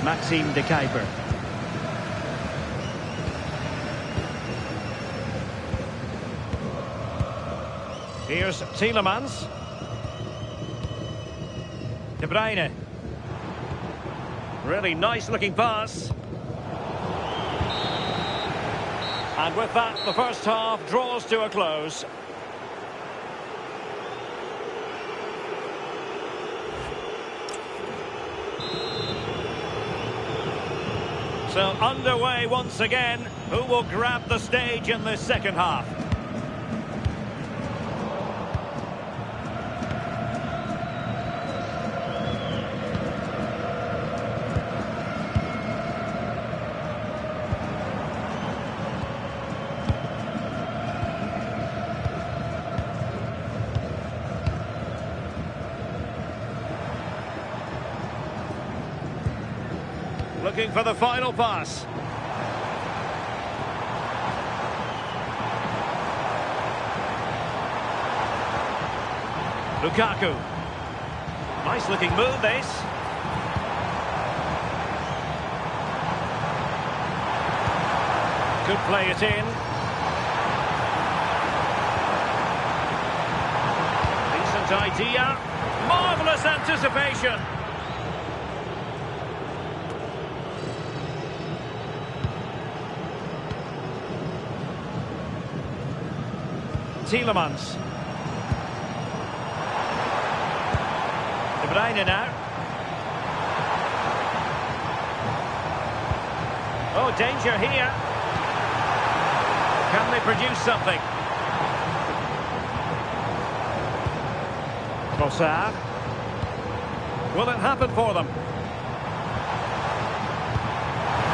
Maxime de Kuiper. Here's Tielemans. De Bruyne. Really nice looking pass. And with that, the first half draws to a close. So underway once again. Who will grab the stage in this second half? Looking for the final pass. Lukaku. Nice looking move, this. Could play it in. Decent idea. Marvellous anticipation. Tielemans. De Bruyne now. Oh, danger here. Can they produce something? Trossard. Will it happen for them?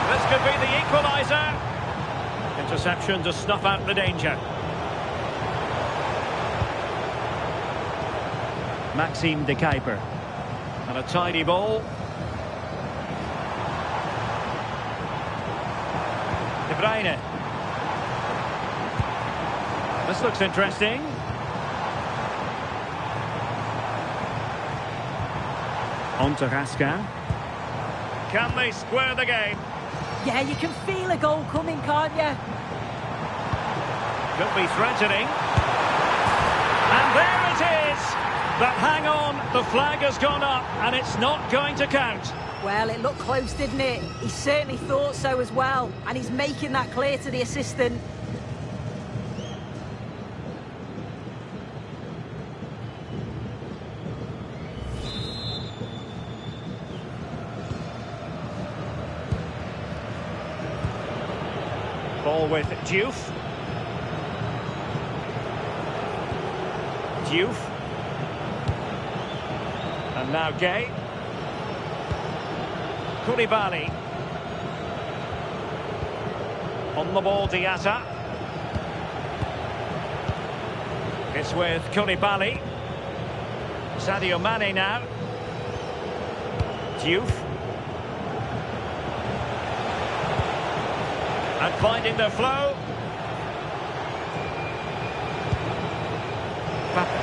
This could be the equaliser. Interception to snuff out the danger. Maxime de Kuiper. And a tidy ball. De Bruyne. This looks interesting. On to Raskin. Can they square the game? Yeah, you can feel a goal coming, can't you? Could be threatening. And there it is! But hang on, the flag has gone up and it's not going to count. Well, it looked close, didn't it? He certainly thought so as well. And he's making that clear to the assistant. Ball with Diouf. Diouf. And now Gay. Koulibaly. On the ball, Diatta. It's with Koulibaly. Sadio Mane now. Diouf. And finding the flow.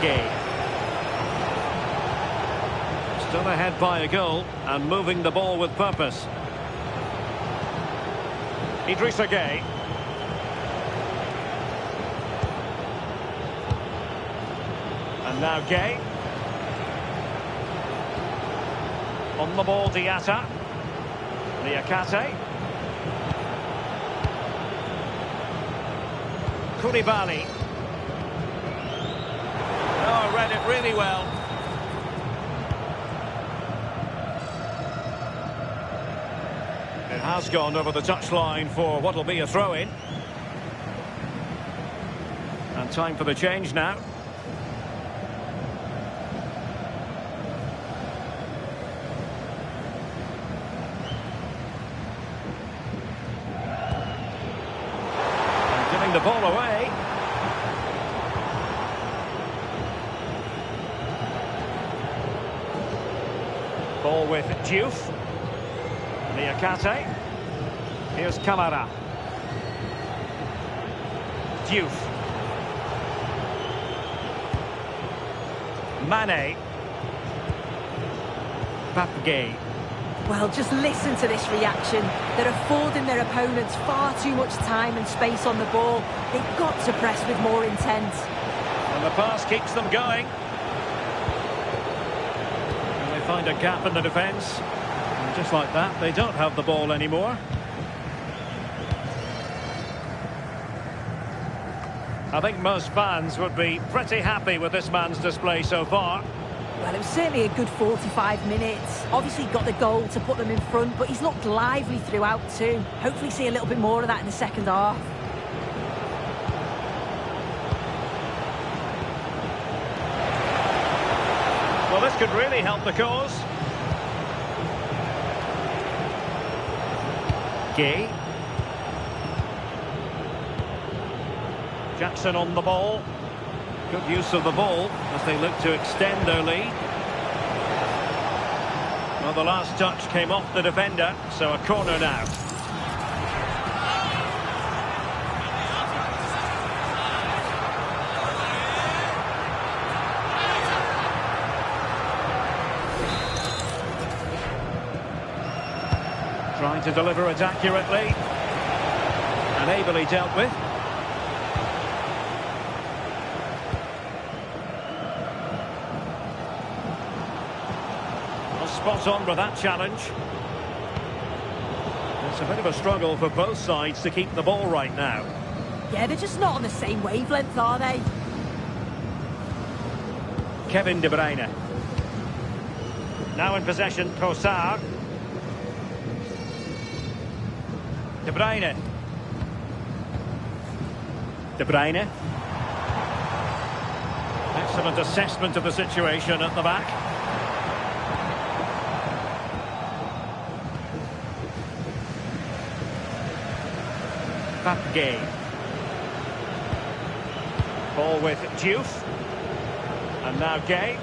Gay. Still ahead by a goal and moving the ball with purpose. Idrissa Gay. And now Gay. On the ball, Diatta. Niakate. Koulibaly. Oh, read it really well. It has gone over the touchline for what will be a throw-in. And time for the change now. And giving the ball away. Ball with Diouf. Niakate. Here's Kamara. Diouf. Mane. Papgay. Well, just listen to this reaction. They're affording their opponents far too much time and space on the ball. They've got to press with more intent. And the pass keeps them going. And they find a gap in the defence. And just like that, they don't have the ball anymore. I think most fans would be pretty happy with this man's display so far. Well, it was certainly a good 45 minutes. Obviously got the goal to put them in front, but he's looked lively throughout too. Hopefully see a little bit more of that in the second half. Well, this could really help the cause. Gay. Jackson on the ball. Good use of the ball as they look to extend their lead. Well, the last touch came off the defender, so a corner now. Trying to deliver it accurately. And ably dealt with. Spot on with that challenge. It's a bit of a struggle for both sides to keep the ball right now. Yeah, they're just not on the same wavelength, are they? Kevin De Bruyne. Now in possession, Trossard. De Bruyne. De Bruyne. Excellent assessment of the situation at the back. Papgay. Ball with Diouf. And now Gay.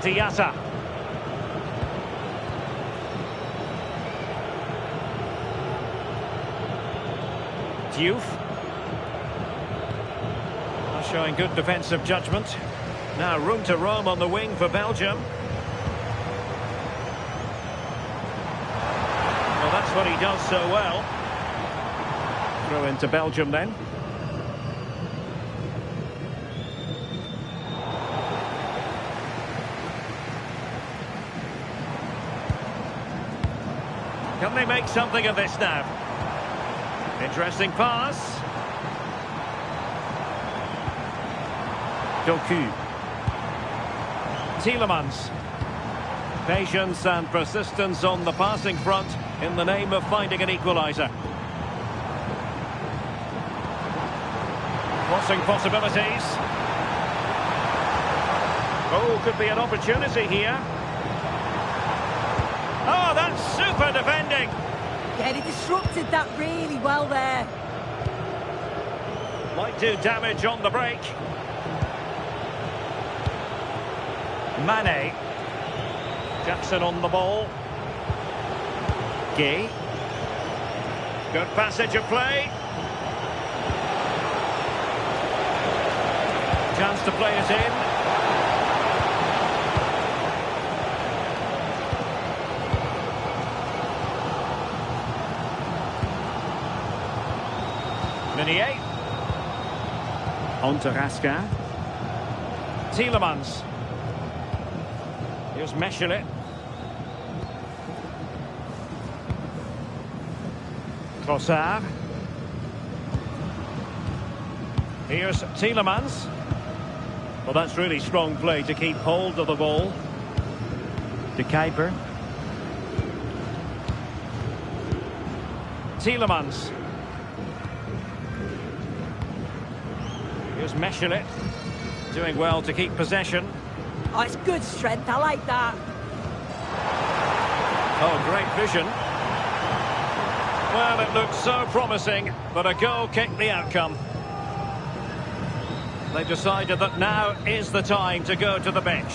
Diatta. Diouf. Showing good defensive judgment. Now room to roam on the wing for Belgium. Well, that's what he does so well. Throw into Belgium then. Can they make something of this now? Interesting pass. Doku. Tielemans. Patience and persistence on the passing front in the name of finding an equaliser. Crossing possibilities. Oh, could be an opportunity here. Oh, that's super defending. Yeah, he disrupted that really well there. Might do damage on the break. Mane. Jackson on the ball. Gay. Good passage of play. Chance to play it in. Meunier. On to Raskin. Tielemans. Here's Meschelet. Trossard. Here's Tielemans. Well, that's really strong play to keep hold of the ball. De Kuiper. Tielemans. Here's Meschelet. Doing well to keep possession. Oh, it's good strength. I like that. Oh, great vision. Well, it looked so promising, but a goal kicked the outcome. They've decided that now is the time to go to the bench.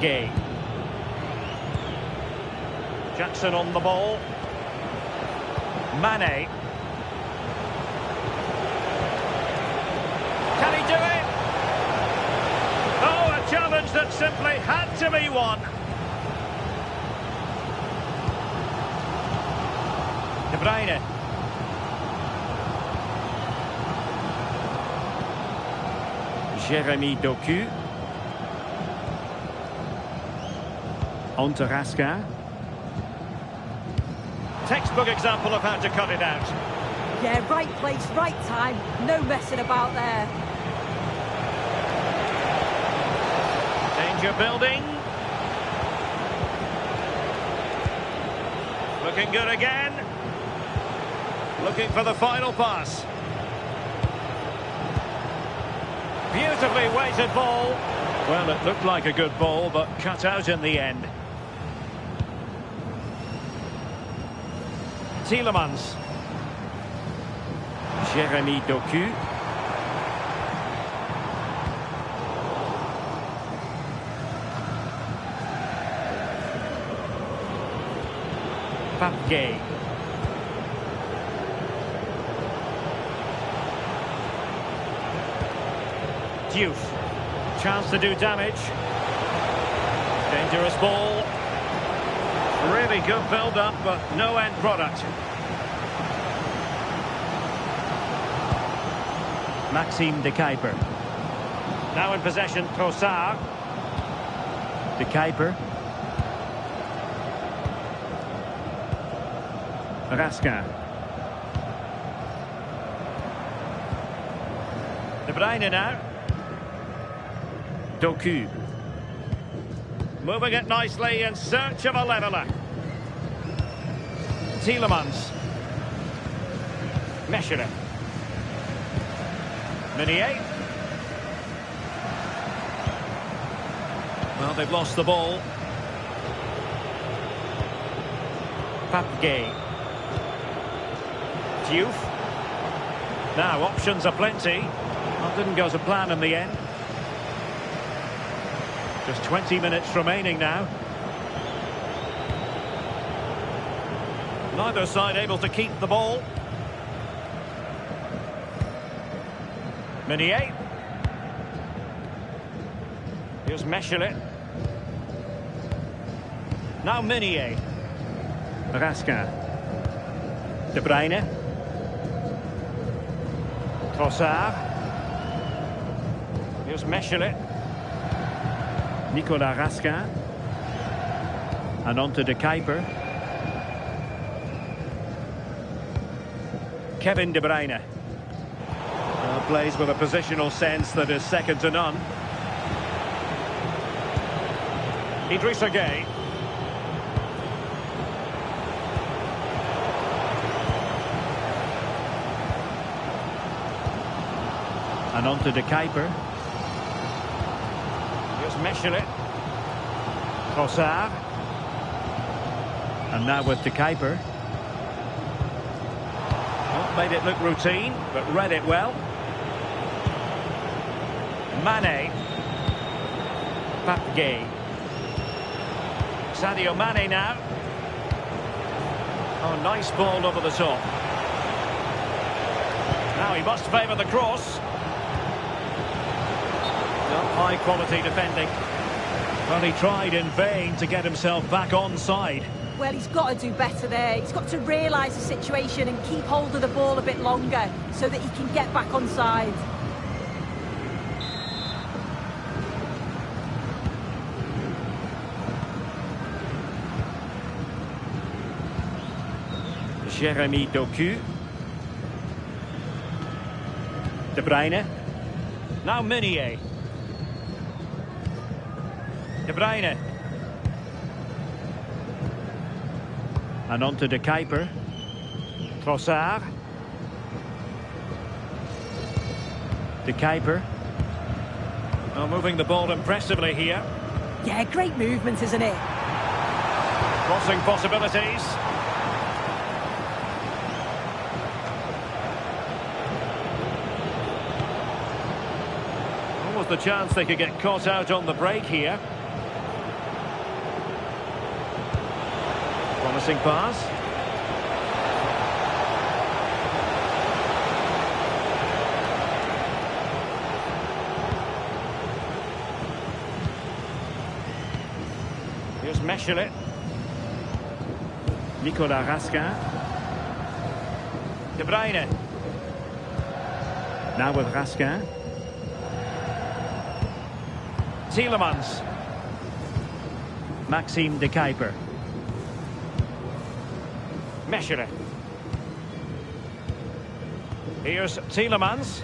Gay. Jackson on the ball. Mane. Can he do it? Oh, a challenge that simply had to be won. De Bruyne. Jeremy Doku. Onterasca. Textbook example of how to cut it out. Yeah, right place, right time. No messing about there. Danger building. Looking good again. Looking for the final pass. Beautifully weighted ball. Well, it looked like a good ball, but cut out in the end. Tielemans. Jeremy Doku. Gay. Diouf. Chance to do damage. Dangerous ball. Really good build-up, but no end product. Maxime de Kuiper. Now in possession, Trossard. De Kuiper. Raskin. De Bruyne now. Doku. Moving it nicely in search of a leveller. Tielemans. Meschere. Meunier. Well, they've lost the ball. Gay. Diouf. Now, options are plenty. Well, didn't go to plan in the end. Just 20 minutes remaining now. Neither side able to keep the ball. Meunier. Here's Meschere. Now Meunier. Raskin. De Bruyne. Trossard. Here's Meschere. Nicolas Raskin. And on to De Kuiper. Kevin De Bruyne. Plays with a positional sense that is second to none. Idrissa Gueye. And on to De Kuiper. Here's Meschere. Trossard. And now with De Kuiper. Well, made it look routine, but read it well. Mane. Gay. Sadio Mane now. Oh, nice ball over the top. Now he must favour the cross. High quality defending. Well, he tried in vain to get himself back onside. Well, he's got to do better there. He's got to realise the situation and keep hold of the ball a bit longer so that he can get back onside. Jeremy Doku. De Bruyne. Now Meunier. De Bruyne. And on to De Kuiper. Trossard. De Kuiper. Oh, moving the ball impressively here. Yeah, great movement, isn't it? Crossing possibilities. Almost the chance they could get caught out on the break here. Promising pass. Here's Mechelet. Nicolas Raskin. De Bruyne. Now with Raskin. Tielemans. Maxime de Kuiper. Mechelet. Here's Tielemans.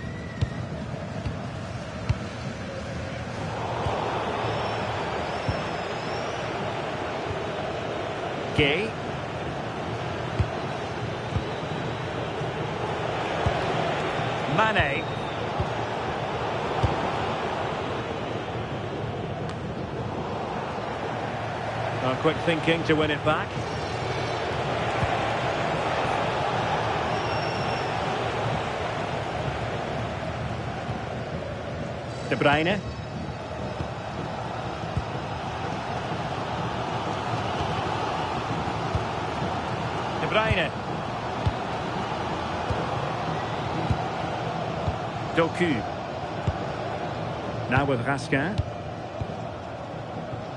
Gay. Mane. Quick thinking to win it back. De Bruyne. De Bruyne. Doku. Now with Raskin.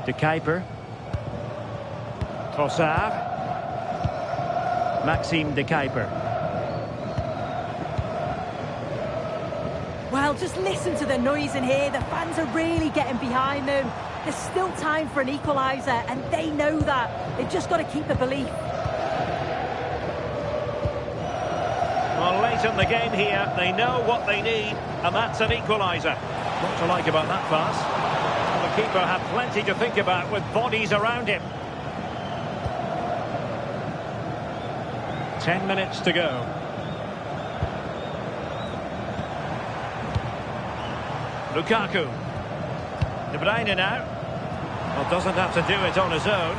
De Kuiper. Trossard. Maxime de Kuiper. Well, just listen to the noise in here. The fans are really getting behind them. There's still time for an equaliser, and they know that. They've just got to keep the belief. Well, late in the game here, they know what they need, and that's an equaliser. What to like about that pass? The keeper had plenty to think about with bodies around him. 10 minutes to go. Lukaku. De Bruyne now. Well, doesn't have to do it on his own.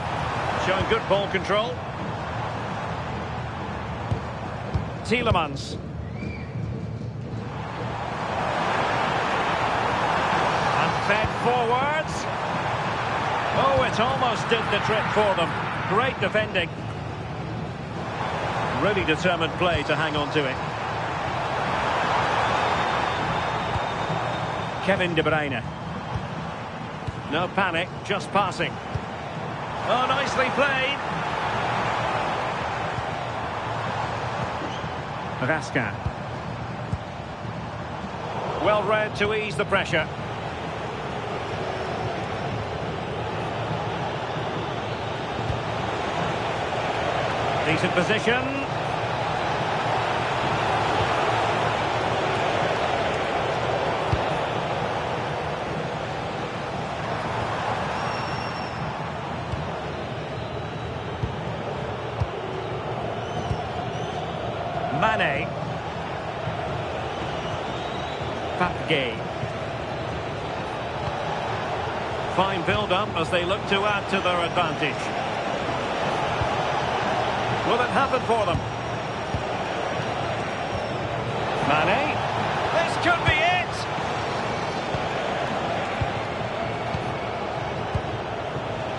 Showing good ball control. Tielemans. And fed forwards. Oh, it almost did the trick for them. Great defending. Really determined play to hang on to it. Kevin De Bruyne. No panic, just passing. Oh, nicely played. Raskin. Well read to ease the pressure. Decent position. Mane. Gay. Fine build-up as they look to add to their advantage. Will it happen for them? Mane. This could be it!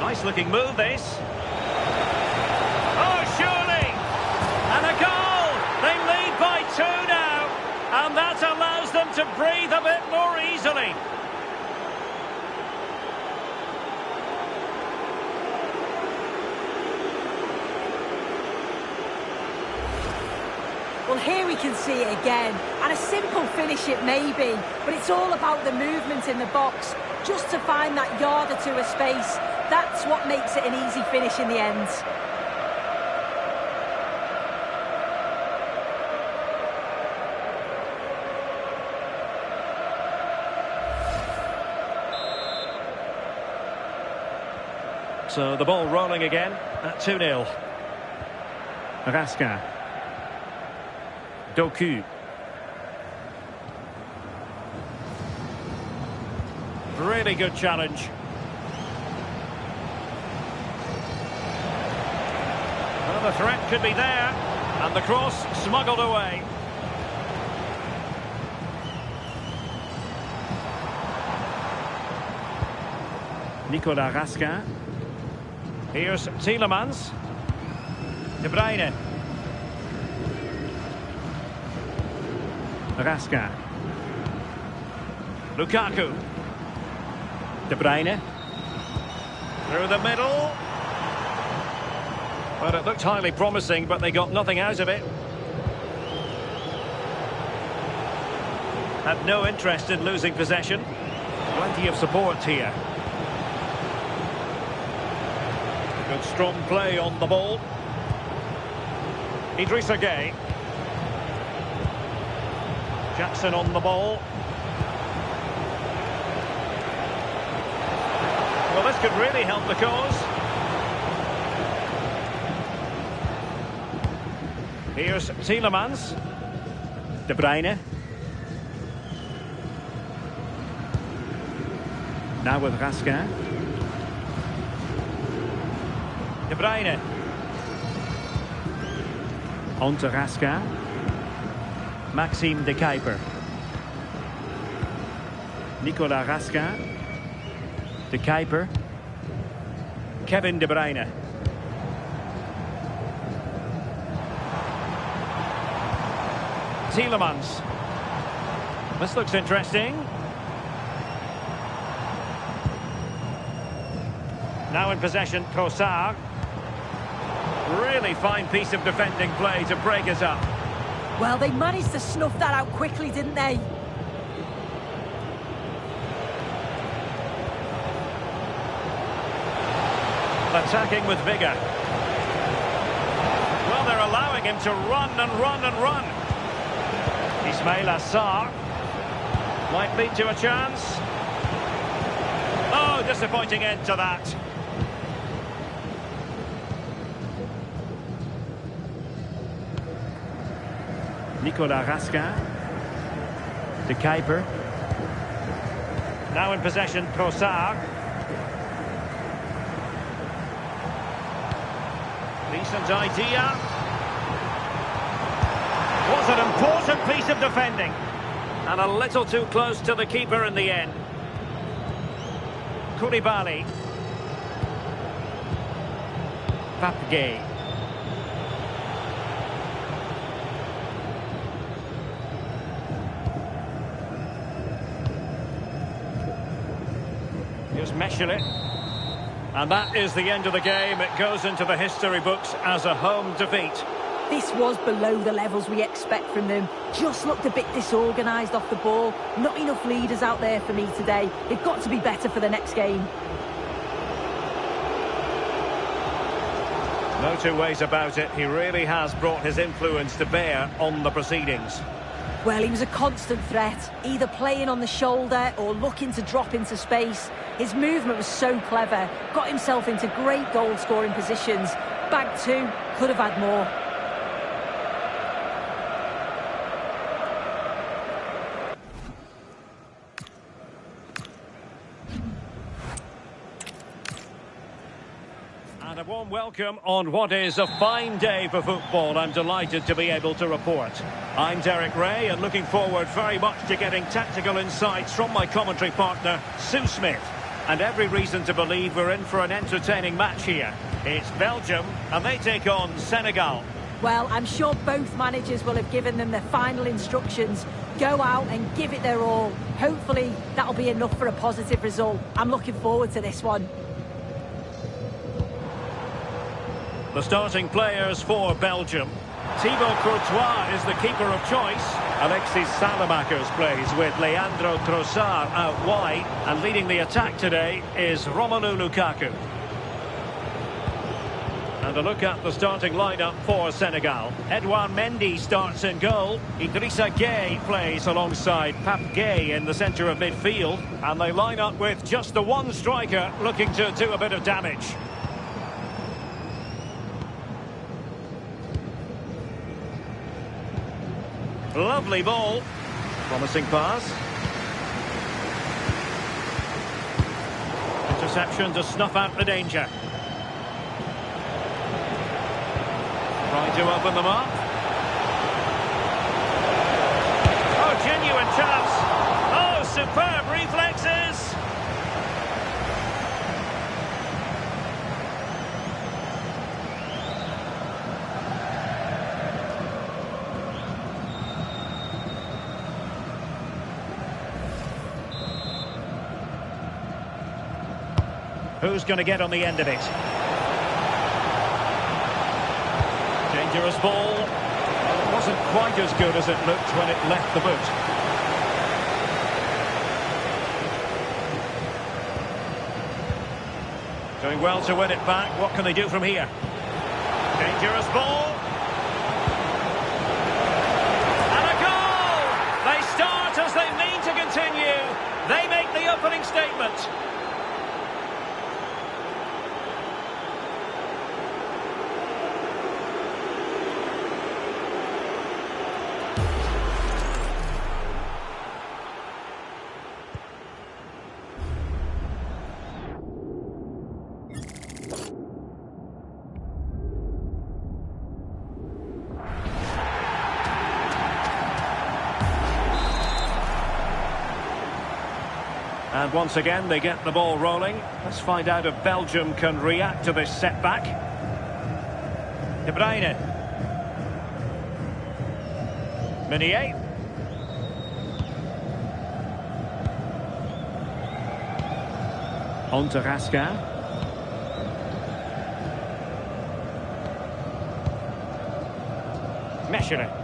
Nice looking move, this. Oh, surely! And a goal! They lead by 2 now, and that allows them to breathe a bit more easily. Well, here we can see it again, and a simple finish it may be, but it's all about the movement in the box, just to find that yard or two of space. That's what makes it an easy finish in the end. So the ball rolling again at 2-0. Raskin. Doku. Really good challenge. Well, the threat could be there, and the cross smuggled away. Nicolas Raskin. Here's Tielemans. De Bruyne. Rasca. Lukaku. De Bruyne. Through the middle. Well, it looked highly promising, but they got nothing out of it. Had no interest in losing possession. Plenty of support here. Good strong play on the ball. Idrissa Gueye. Jackson on the ball. Well, this could really help the cause. Here's Tielemans. De Bruyne. Now with Rasca. De Bruyne. On to Rasca. Maxime de Kuiper. Nicolas Rasca. De Kuiper. Kevin De Bruyne. Tielemans. This looks interesting. Now in possession, Trossard. Really fine piece of defending play to break us up. Well, they managed to snuff that out quickly, didn't they? Attacking with vigour. Well, they're allowing him to run and run and run. Ismail Assar. Might lead to a chance. Oh, disappointing end to that. Nicolas Rasca. De Kuiper. Now in possession, Trossard. Decent idea. Was an important piece of defending. And a little too close to the keeper in the end. Koulibaly. Pape. Here's Mechele. And that is the end of the game. It goes into the history books as a home defeat. This was below the levels we expect from them. Just looked a bit disorganised off the ball. Not enough leaders out there for me today. They've got to be better for the next game. No two ways about it. He really has brought his influence to bear on the proceedings. Well, he was a constant threat, either playing on the shoulder or looking to drop into space. His movement was so clever, got himself into great goal-scoring positions. Bag two, could have had more. And a warm welcome on what is a fine day for football. I'm delighted to be able to report. I'm Derek Ray and looking forward very much to getting tactical insights from my commentary partner, Sue Smith. And every reason to believe we're in for an entertaining match here. It's Belgium and they take on Senegal. Well, I'm sure both managers will have given them their final instructions. Go out and give it their all. Hopefully that'll be enough for a positive result. I'm looking forward to this one. The starting players for Belgium. Thibaut Courtois is the keeper of choice. Alexis Salamakers plays with Leandro Trossard out wide. And leading the attack today is Romelu Lukaku. And a look at the starting lineup for Senegal. Edouard Mendy starts in goal. Idrissa Gueye plays alongside Pape in the centre of midfield. And they line up with just the one striker looking to do a bit of damage. Lovely ball. Promising pass. Interception to snuff out the danger. Trying to open them up. Oh, genuine chance. Oh, superb reflexes. Who's going to get on the end of it? Dangerous ball. Well, it wasn't quite as good as it looked when it left the boot. Doing well to win it back. What can they do from here? Dangerous ball. And a goal! They start as they mean to continue. They make the opening statement. And once again, they get the ball rolling. Let's find out if Belgium can react to this setback. De Bruyne. Meunier. On to Raskin. Mechelen.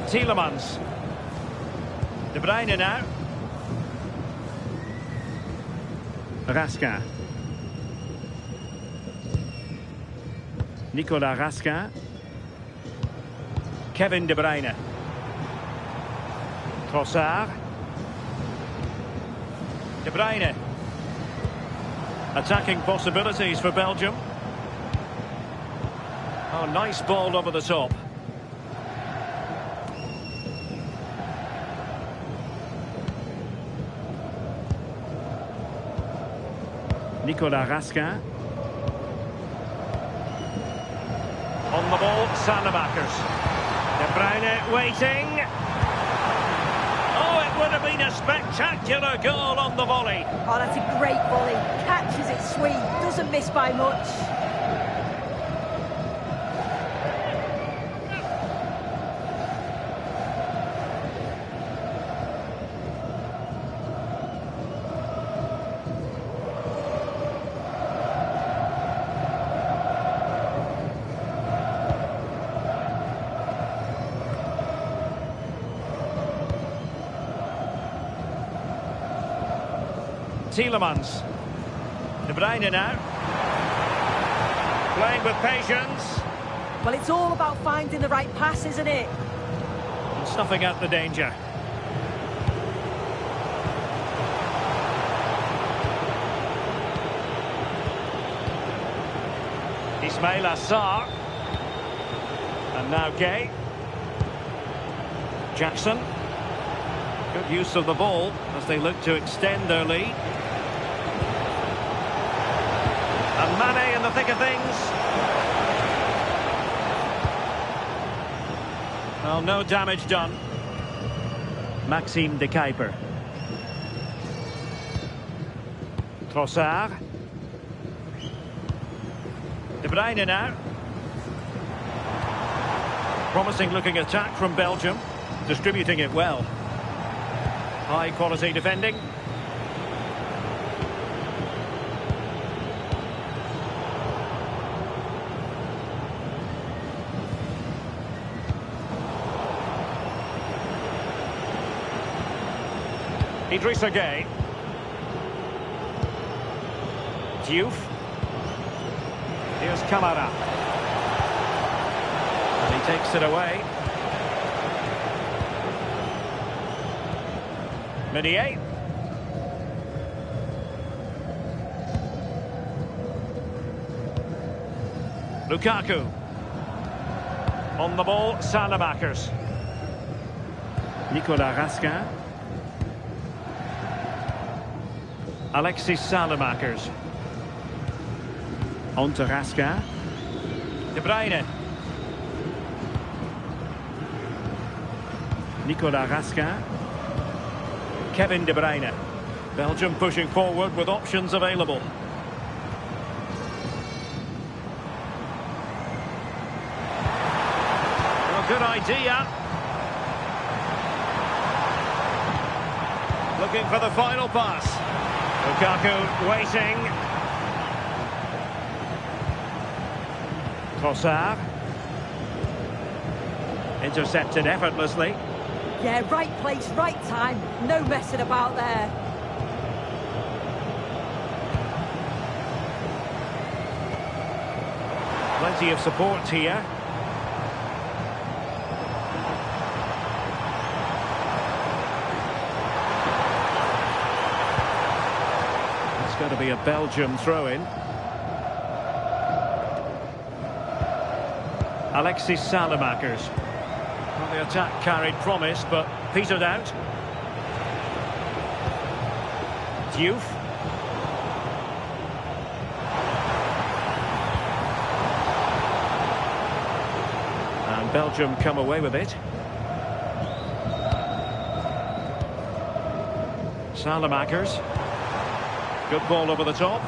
Tielemans. De Bruyne now. Raskin. Nicolas Raskin. Kevin De Bruyne. Trossard. De Bruyne. Attacking possibilities for Belgium. Oh, nice ball over the top. Nicolas Raskin. On the ball, Salemakers. De Bruyne waiting. Oh, it would have been a spectacular goal on the volley. Oh, that's a great volley. Catches it sweet. Doesn't miss by much. Tielemans. De Bruyne now. Playing with patience. Well, it's all about finding the right pass, isn't it? And snuffing out the danger. Ismail Assar. And now Gay. Jackson. Good use of the ball as they look to extend their lead. And Mane in the thick of things. Well, no damage done. Maxime de Kuiper. Trossard. De Bruyne now. Promising looking attack from Belgium. Distributing it well. High quality defending. Idrissa Gueye. Diouf. Here's Kamara. And he takes it away. Meunier. Lukaku. On the ball, Salemakers. Nicolas Raskin. Alexis Salemakers. On to Raskin. De Bruyne. Nicolas Raskin. Kevin De Bruyne. Belgium pushing forward with options available. Well, good idea. Looking for the final pass. Lukaku waiting. Trossard. Intercepted effortlessly. Yeah, right place, right time. No messing about there. Plenty of support here. It's going to be a Belgium throw-in. Alexis Salemakers. Well, the attack carried promise, but petered out. Diouf. And Belgium come away with it. Salemakers. Good ball over the top.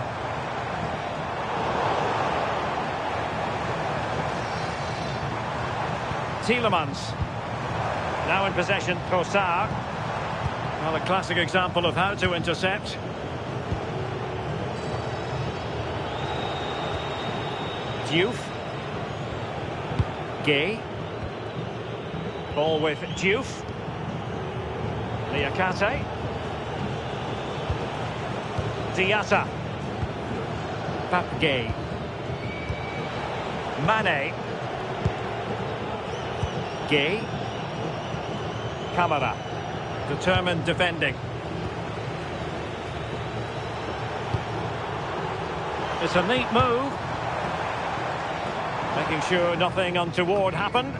Tielemans. Now in possession, Trossard. Well, a classic example of how to intercept. Diouf. Gay. Ball with Diouf. Liakate. Diatta. Pape Gay. Mane. Gay. Camara. Determined defending. It's a neat move. Making sure nothing untoward happened.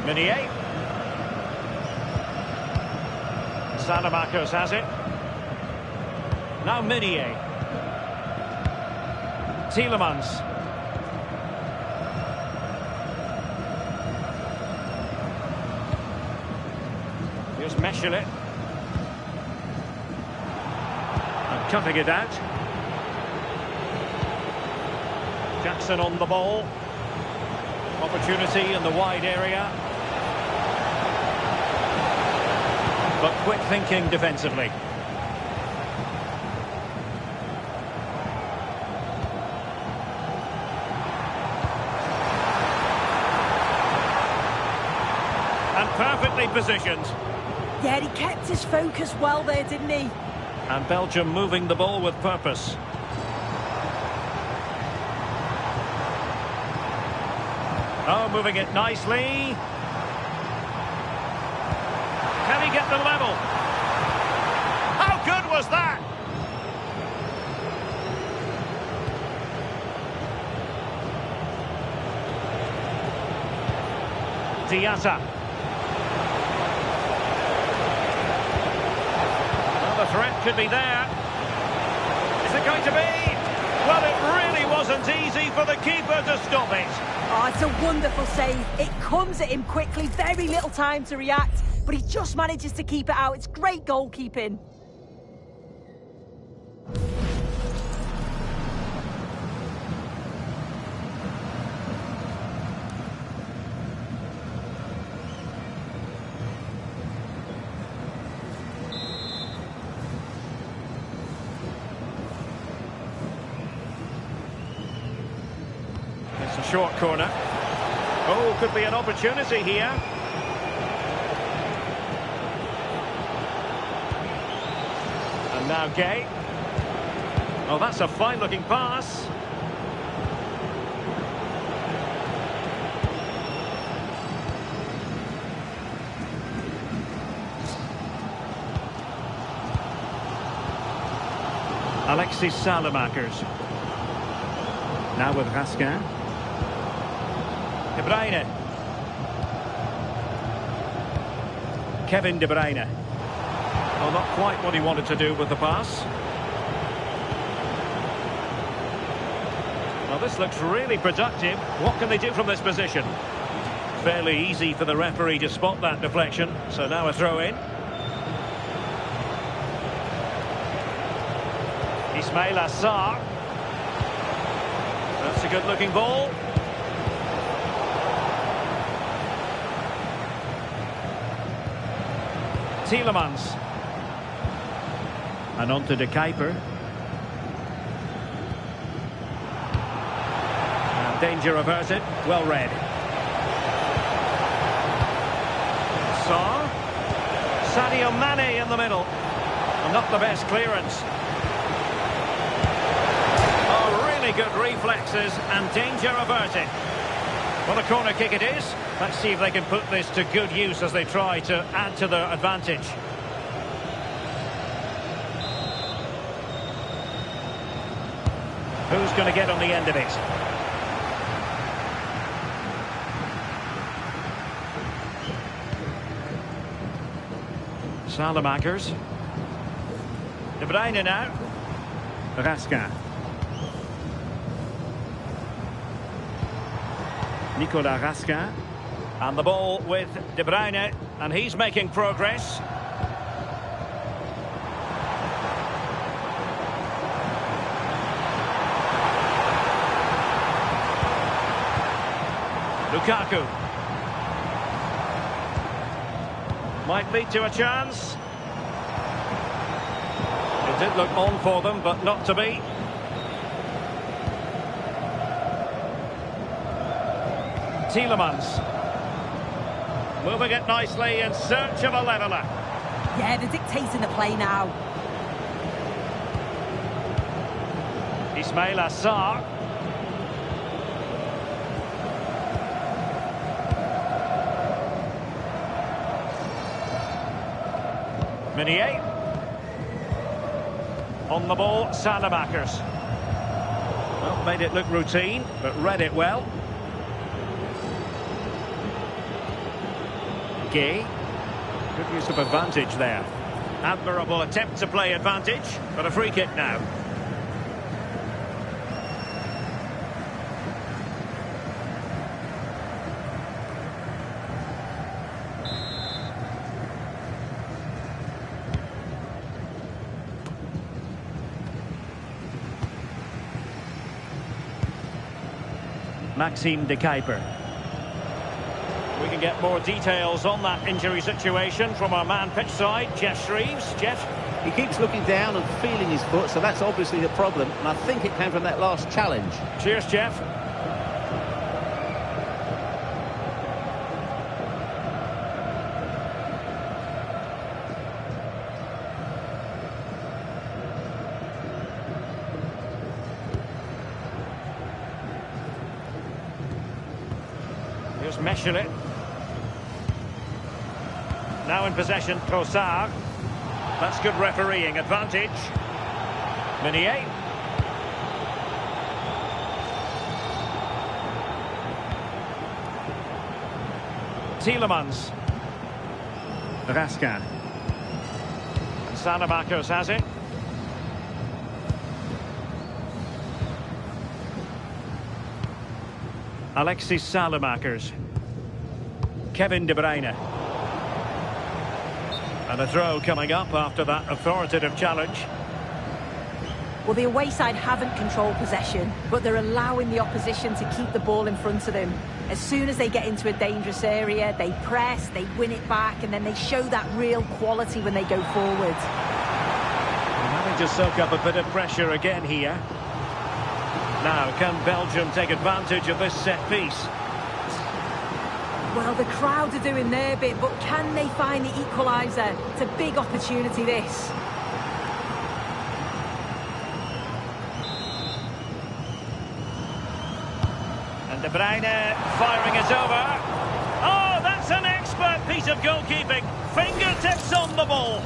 Meunier. Salemakers has it. Now Meunier. Tielemans. Here's Meschelet. And cutting it out. Jackson on the ball. Opportunity in the wide area. But quick thinking defensively. And perfectly positioned. Yeah, he kept his focus well there, didn't he? And Belgium moving the ball with purpose. Oh, moving it nicely. Can he get the level? How good was that? Diatta. Well, the threat could be there. Is it going to be? Well, it really wasn't easy for the keeper to stop it. Oh, it's a wonderful save. It comes at him quickly, very little time to react, but he just manages to keep it out. It's great goalkeeping. It's a short corner. Oh, could be an opportunity here. And now Gay. Oh, that's a fine-looking pass. Alexis Salemakers. Now with Raskin. De Bruyne. Kevin De Bruyne. Well, not quite what he wanted to do with the pass. Well, this looks really productive. What can they do from this position? Fairly easy for the referee to spot that deflection. So now a throw-in. Ismail Assar. That's a good-looking ball. Tielemans. And on to De Kuiper. And danger averted. Well read. Saar. Sadio Mane in the middle. And not the best clearance. Oh, really good reflexes and danger averted. Well, a corner kick it is. Let's see if they can put this to good use as they try to add to their advantage. Who's going to get on the end of it? Salamakers. De Bruyne now. Raskin. Nicolas Raskin. And the ball with De Bruyne. And he's making progress. Lukaku. Might lead to a chance. It did look on for them, but not to be. Tielemans. Moving it nicely in search of a leveller. Yeah, they're dictating the play now. Ismail Assar. Meunier. On the ball, Salamakers. Well, made it look routine, but read it well. Gay. Good use of advantage there. Admirable attempt to play advantage, but a free kick now. Maxime De Kuiper. We can get more details on that injury situation from our man pitch side, Jeff Shreves. Jeff? He keeps looking down and feeling his foot, so that's obviously the problem. And I think it came from that last challenge. Cheers, Jeff. Here's Meshelet. Now in possession, Trossard. That's good refereeing. Advantage. Meunier. Tielemans. Raskin. Salamakers has it. Alexis Salamakers. Kevin De Bruyne. And a throw coming up after that authoritative challenge. Well, the away side haven't controlled possession, but they're allowing the opposition to keep the ball in front of them. As soon as they get into a dangerous area, they press, they win it back, and then they show that real quality when they go forward. And having to soak up a bit of pressure again here. Now, can Belgium take advantage of this set piece? Well, the crowd are doing their bit, but can they find the equaliser? It's a big opportunity, this. And De Bruyne firing it over. Oh, that's an expert piece of goalkeeping. Fingertips on the ball.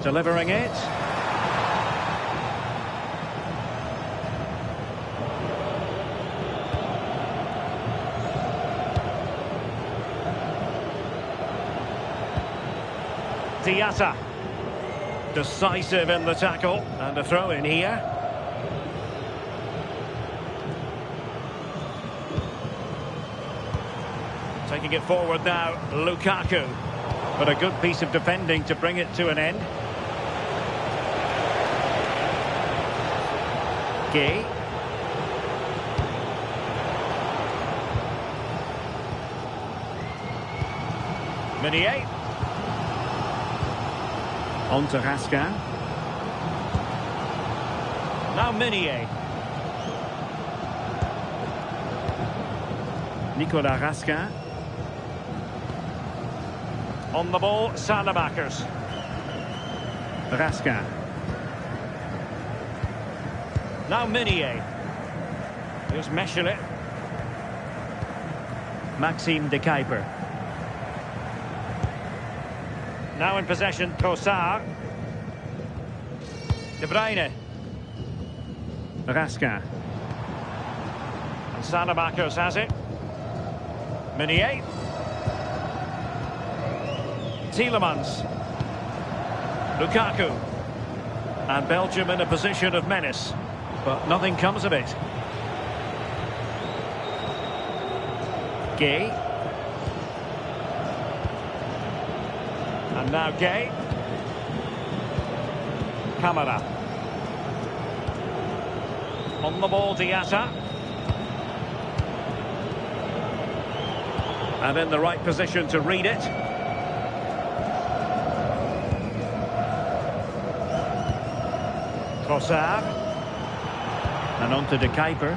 Delivering it. Diatta. Decisive in the tackle. And a throw in here. Taking it forward now, Lukaku. But a good piece of defending to bring it to an end. Gay. Meunier. On to Raskin. Now Meunier. Nicolas Raskin. On the ball, Salamakers. Raskin. Now Meunier. Here's Meschelet. Maxime de Kuiper. Now in possession, Trossard. De Bruyne. Raskin. And Salamakers has it. Meunier. Tielemans. Lukaku. And Belgium in a position of menace. But nothing comes of it. Gay. And now Gay. Camara. On the ball, Diatta. And in the right position to read it. Trossard. And on to de Kuiper.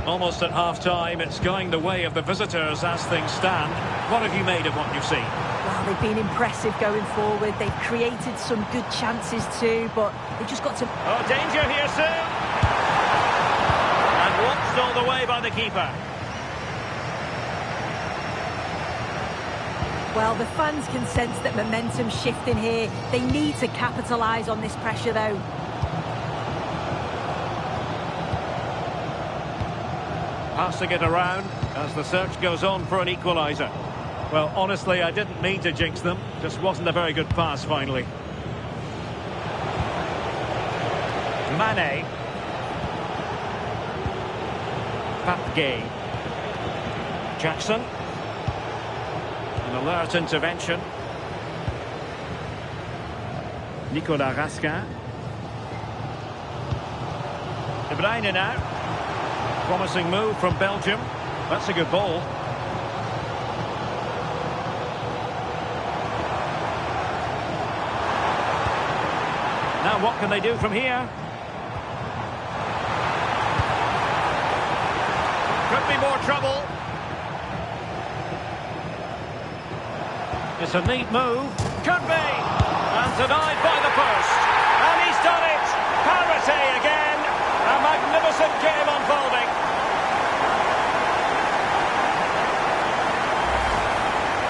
Almost at half-time, it's going the way of the visitors as things stand. What have you made of what you've seen? Well, they've been impressive going forward. They've created some good chances too, but they've just got to... Oh, danger here soon! And watched all the way by the keeper. Well, the fans can sense that momentum's shifting here. They need to capitalise on this pressure, though. Passing it around as the search goes on for an equaliser. Well, honestly, I didn't mean to jinx them. Just wasn't a very good pass, finally. Mane. Pape. Jackson. An alert intervention. Nicolas Raskin. De Bruyne now. Promising move from Belgium. That's a good ball. Now what can they do from here? Could be more trouble. It's a neat move. Could be. And denied by the post. And he's done it. Parity again. A magnificent game unfolding.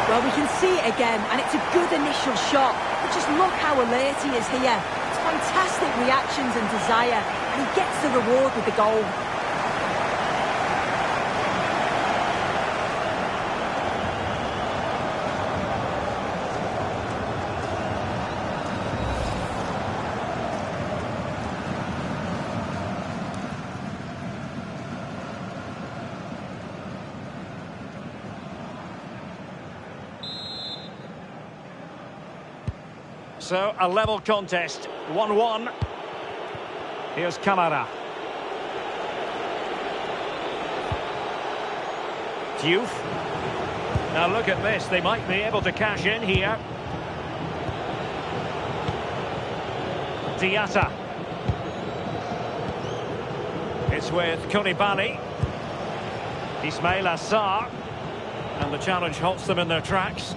Well, we can see it again, and it's a good initial shot. But just look how alert he is here. It's fantastic reactions and desire, and he gets the reward with the goal. So, a level contest, 1-1. Here's Camara. Diouf. Now look at this, they might be able to cash in here. Diatta. It's with Koulibaly. Ismail Assar. And the challenge halts them in their tracks.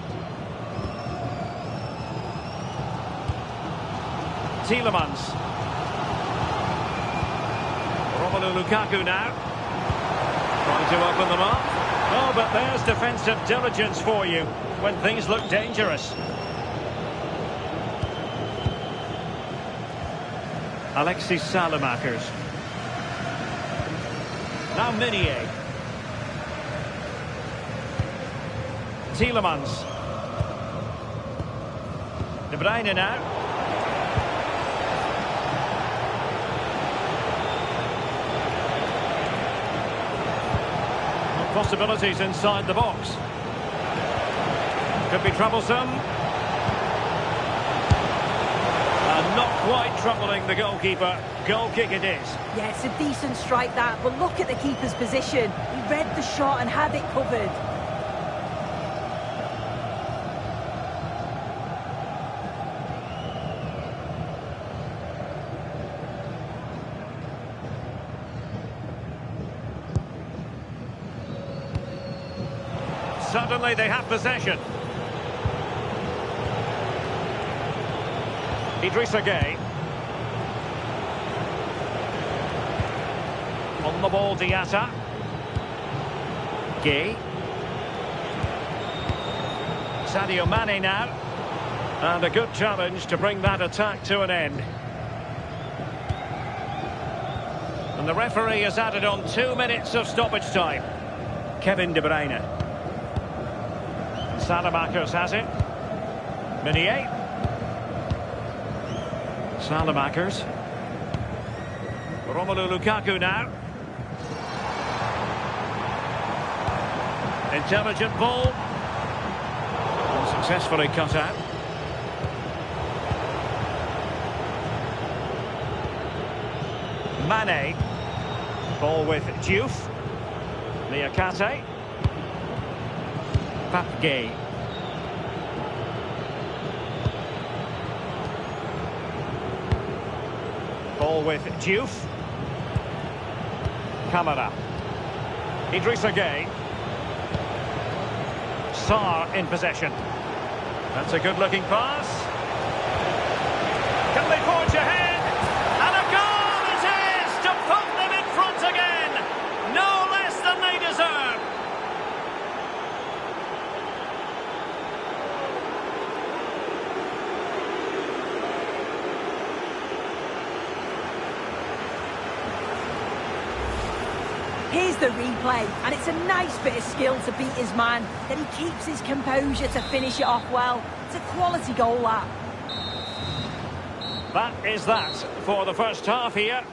Tielemans. Romelu Lukaku now. Trying to open them up. Oh, but there's defensive diligence for you when things look dangerous. Alexis Salamakers. Now Meunier. Tielemans. De Bruyne now. possibilities inside the box. Could be troublesome. And not quite troubling the goalkeeper. Goal kick it is. Yeah, it's a decent strike that, but look at the keeper's position. He read the shot and had it covered. Suddenly they have possession. Idrissa Gueye. On the ball, Diatta. Gueye. Sadio Mane now. And a good challenge to bring that attack to an end. And the referee has added on 2 minutes of stoppage time. Kevin De Bruyne. Salamakers has it. Meunier. Salamakers. Romelu Lukaku now. Intelligent ball. Unsuccessfully cut out. Mane. Ball with Diouf. Niakate. Gueye. Ball with Diouf. Camara. Idrissa Gueye. Sarr in possession. That's a good-looking pass. Can they forge ahead? And a goal it is to put them in front again. No less than they deserve. Here's the replay, and it's a nice bit of skill to beat his man. Then he keeps his composure to finish it off well. It's a quality goal, that. That is that for the first half here.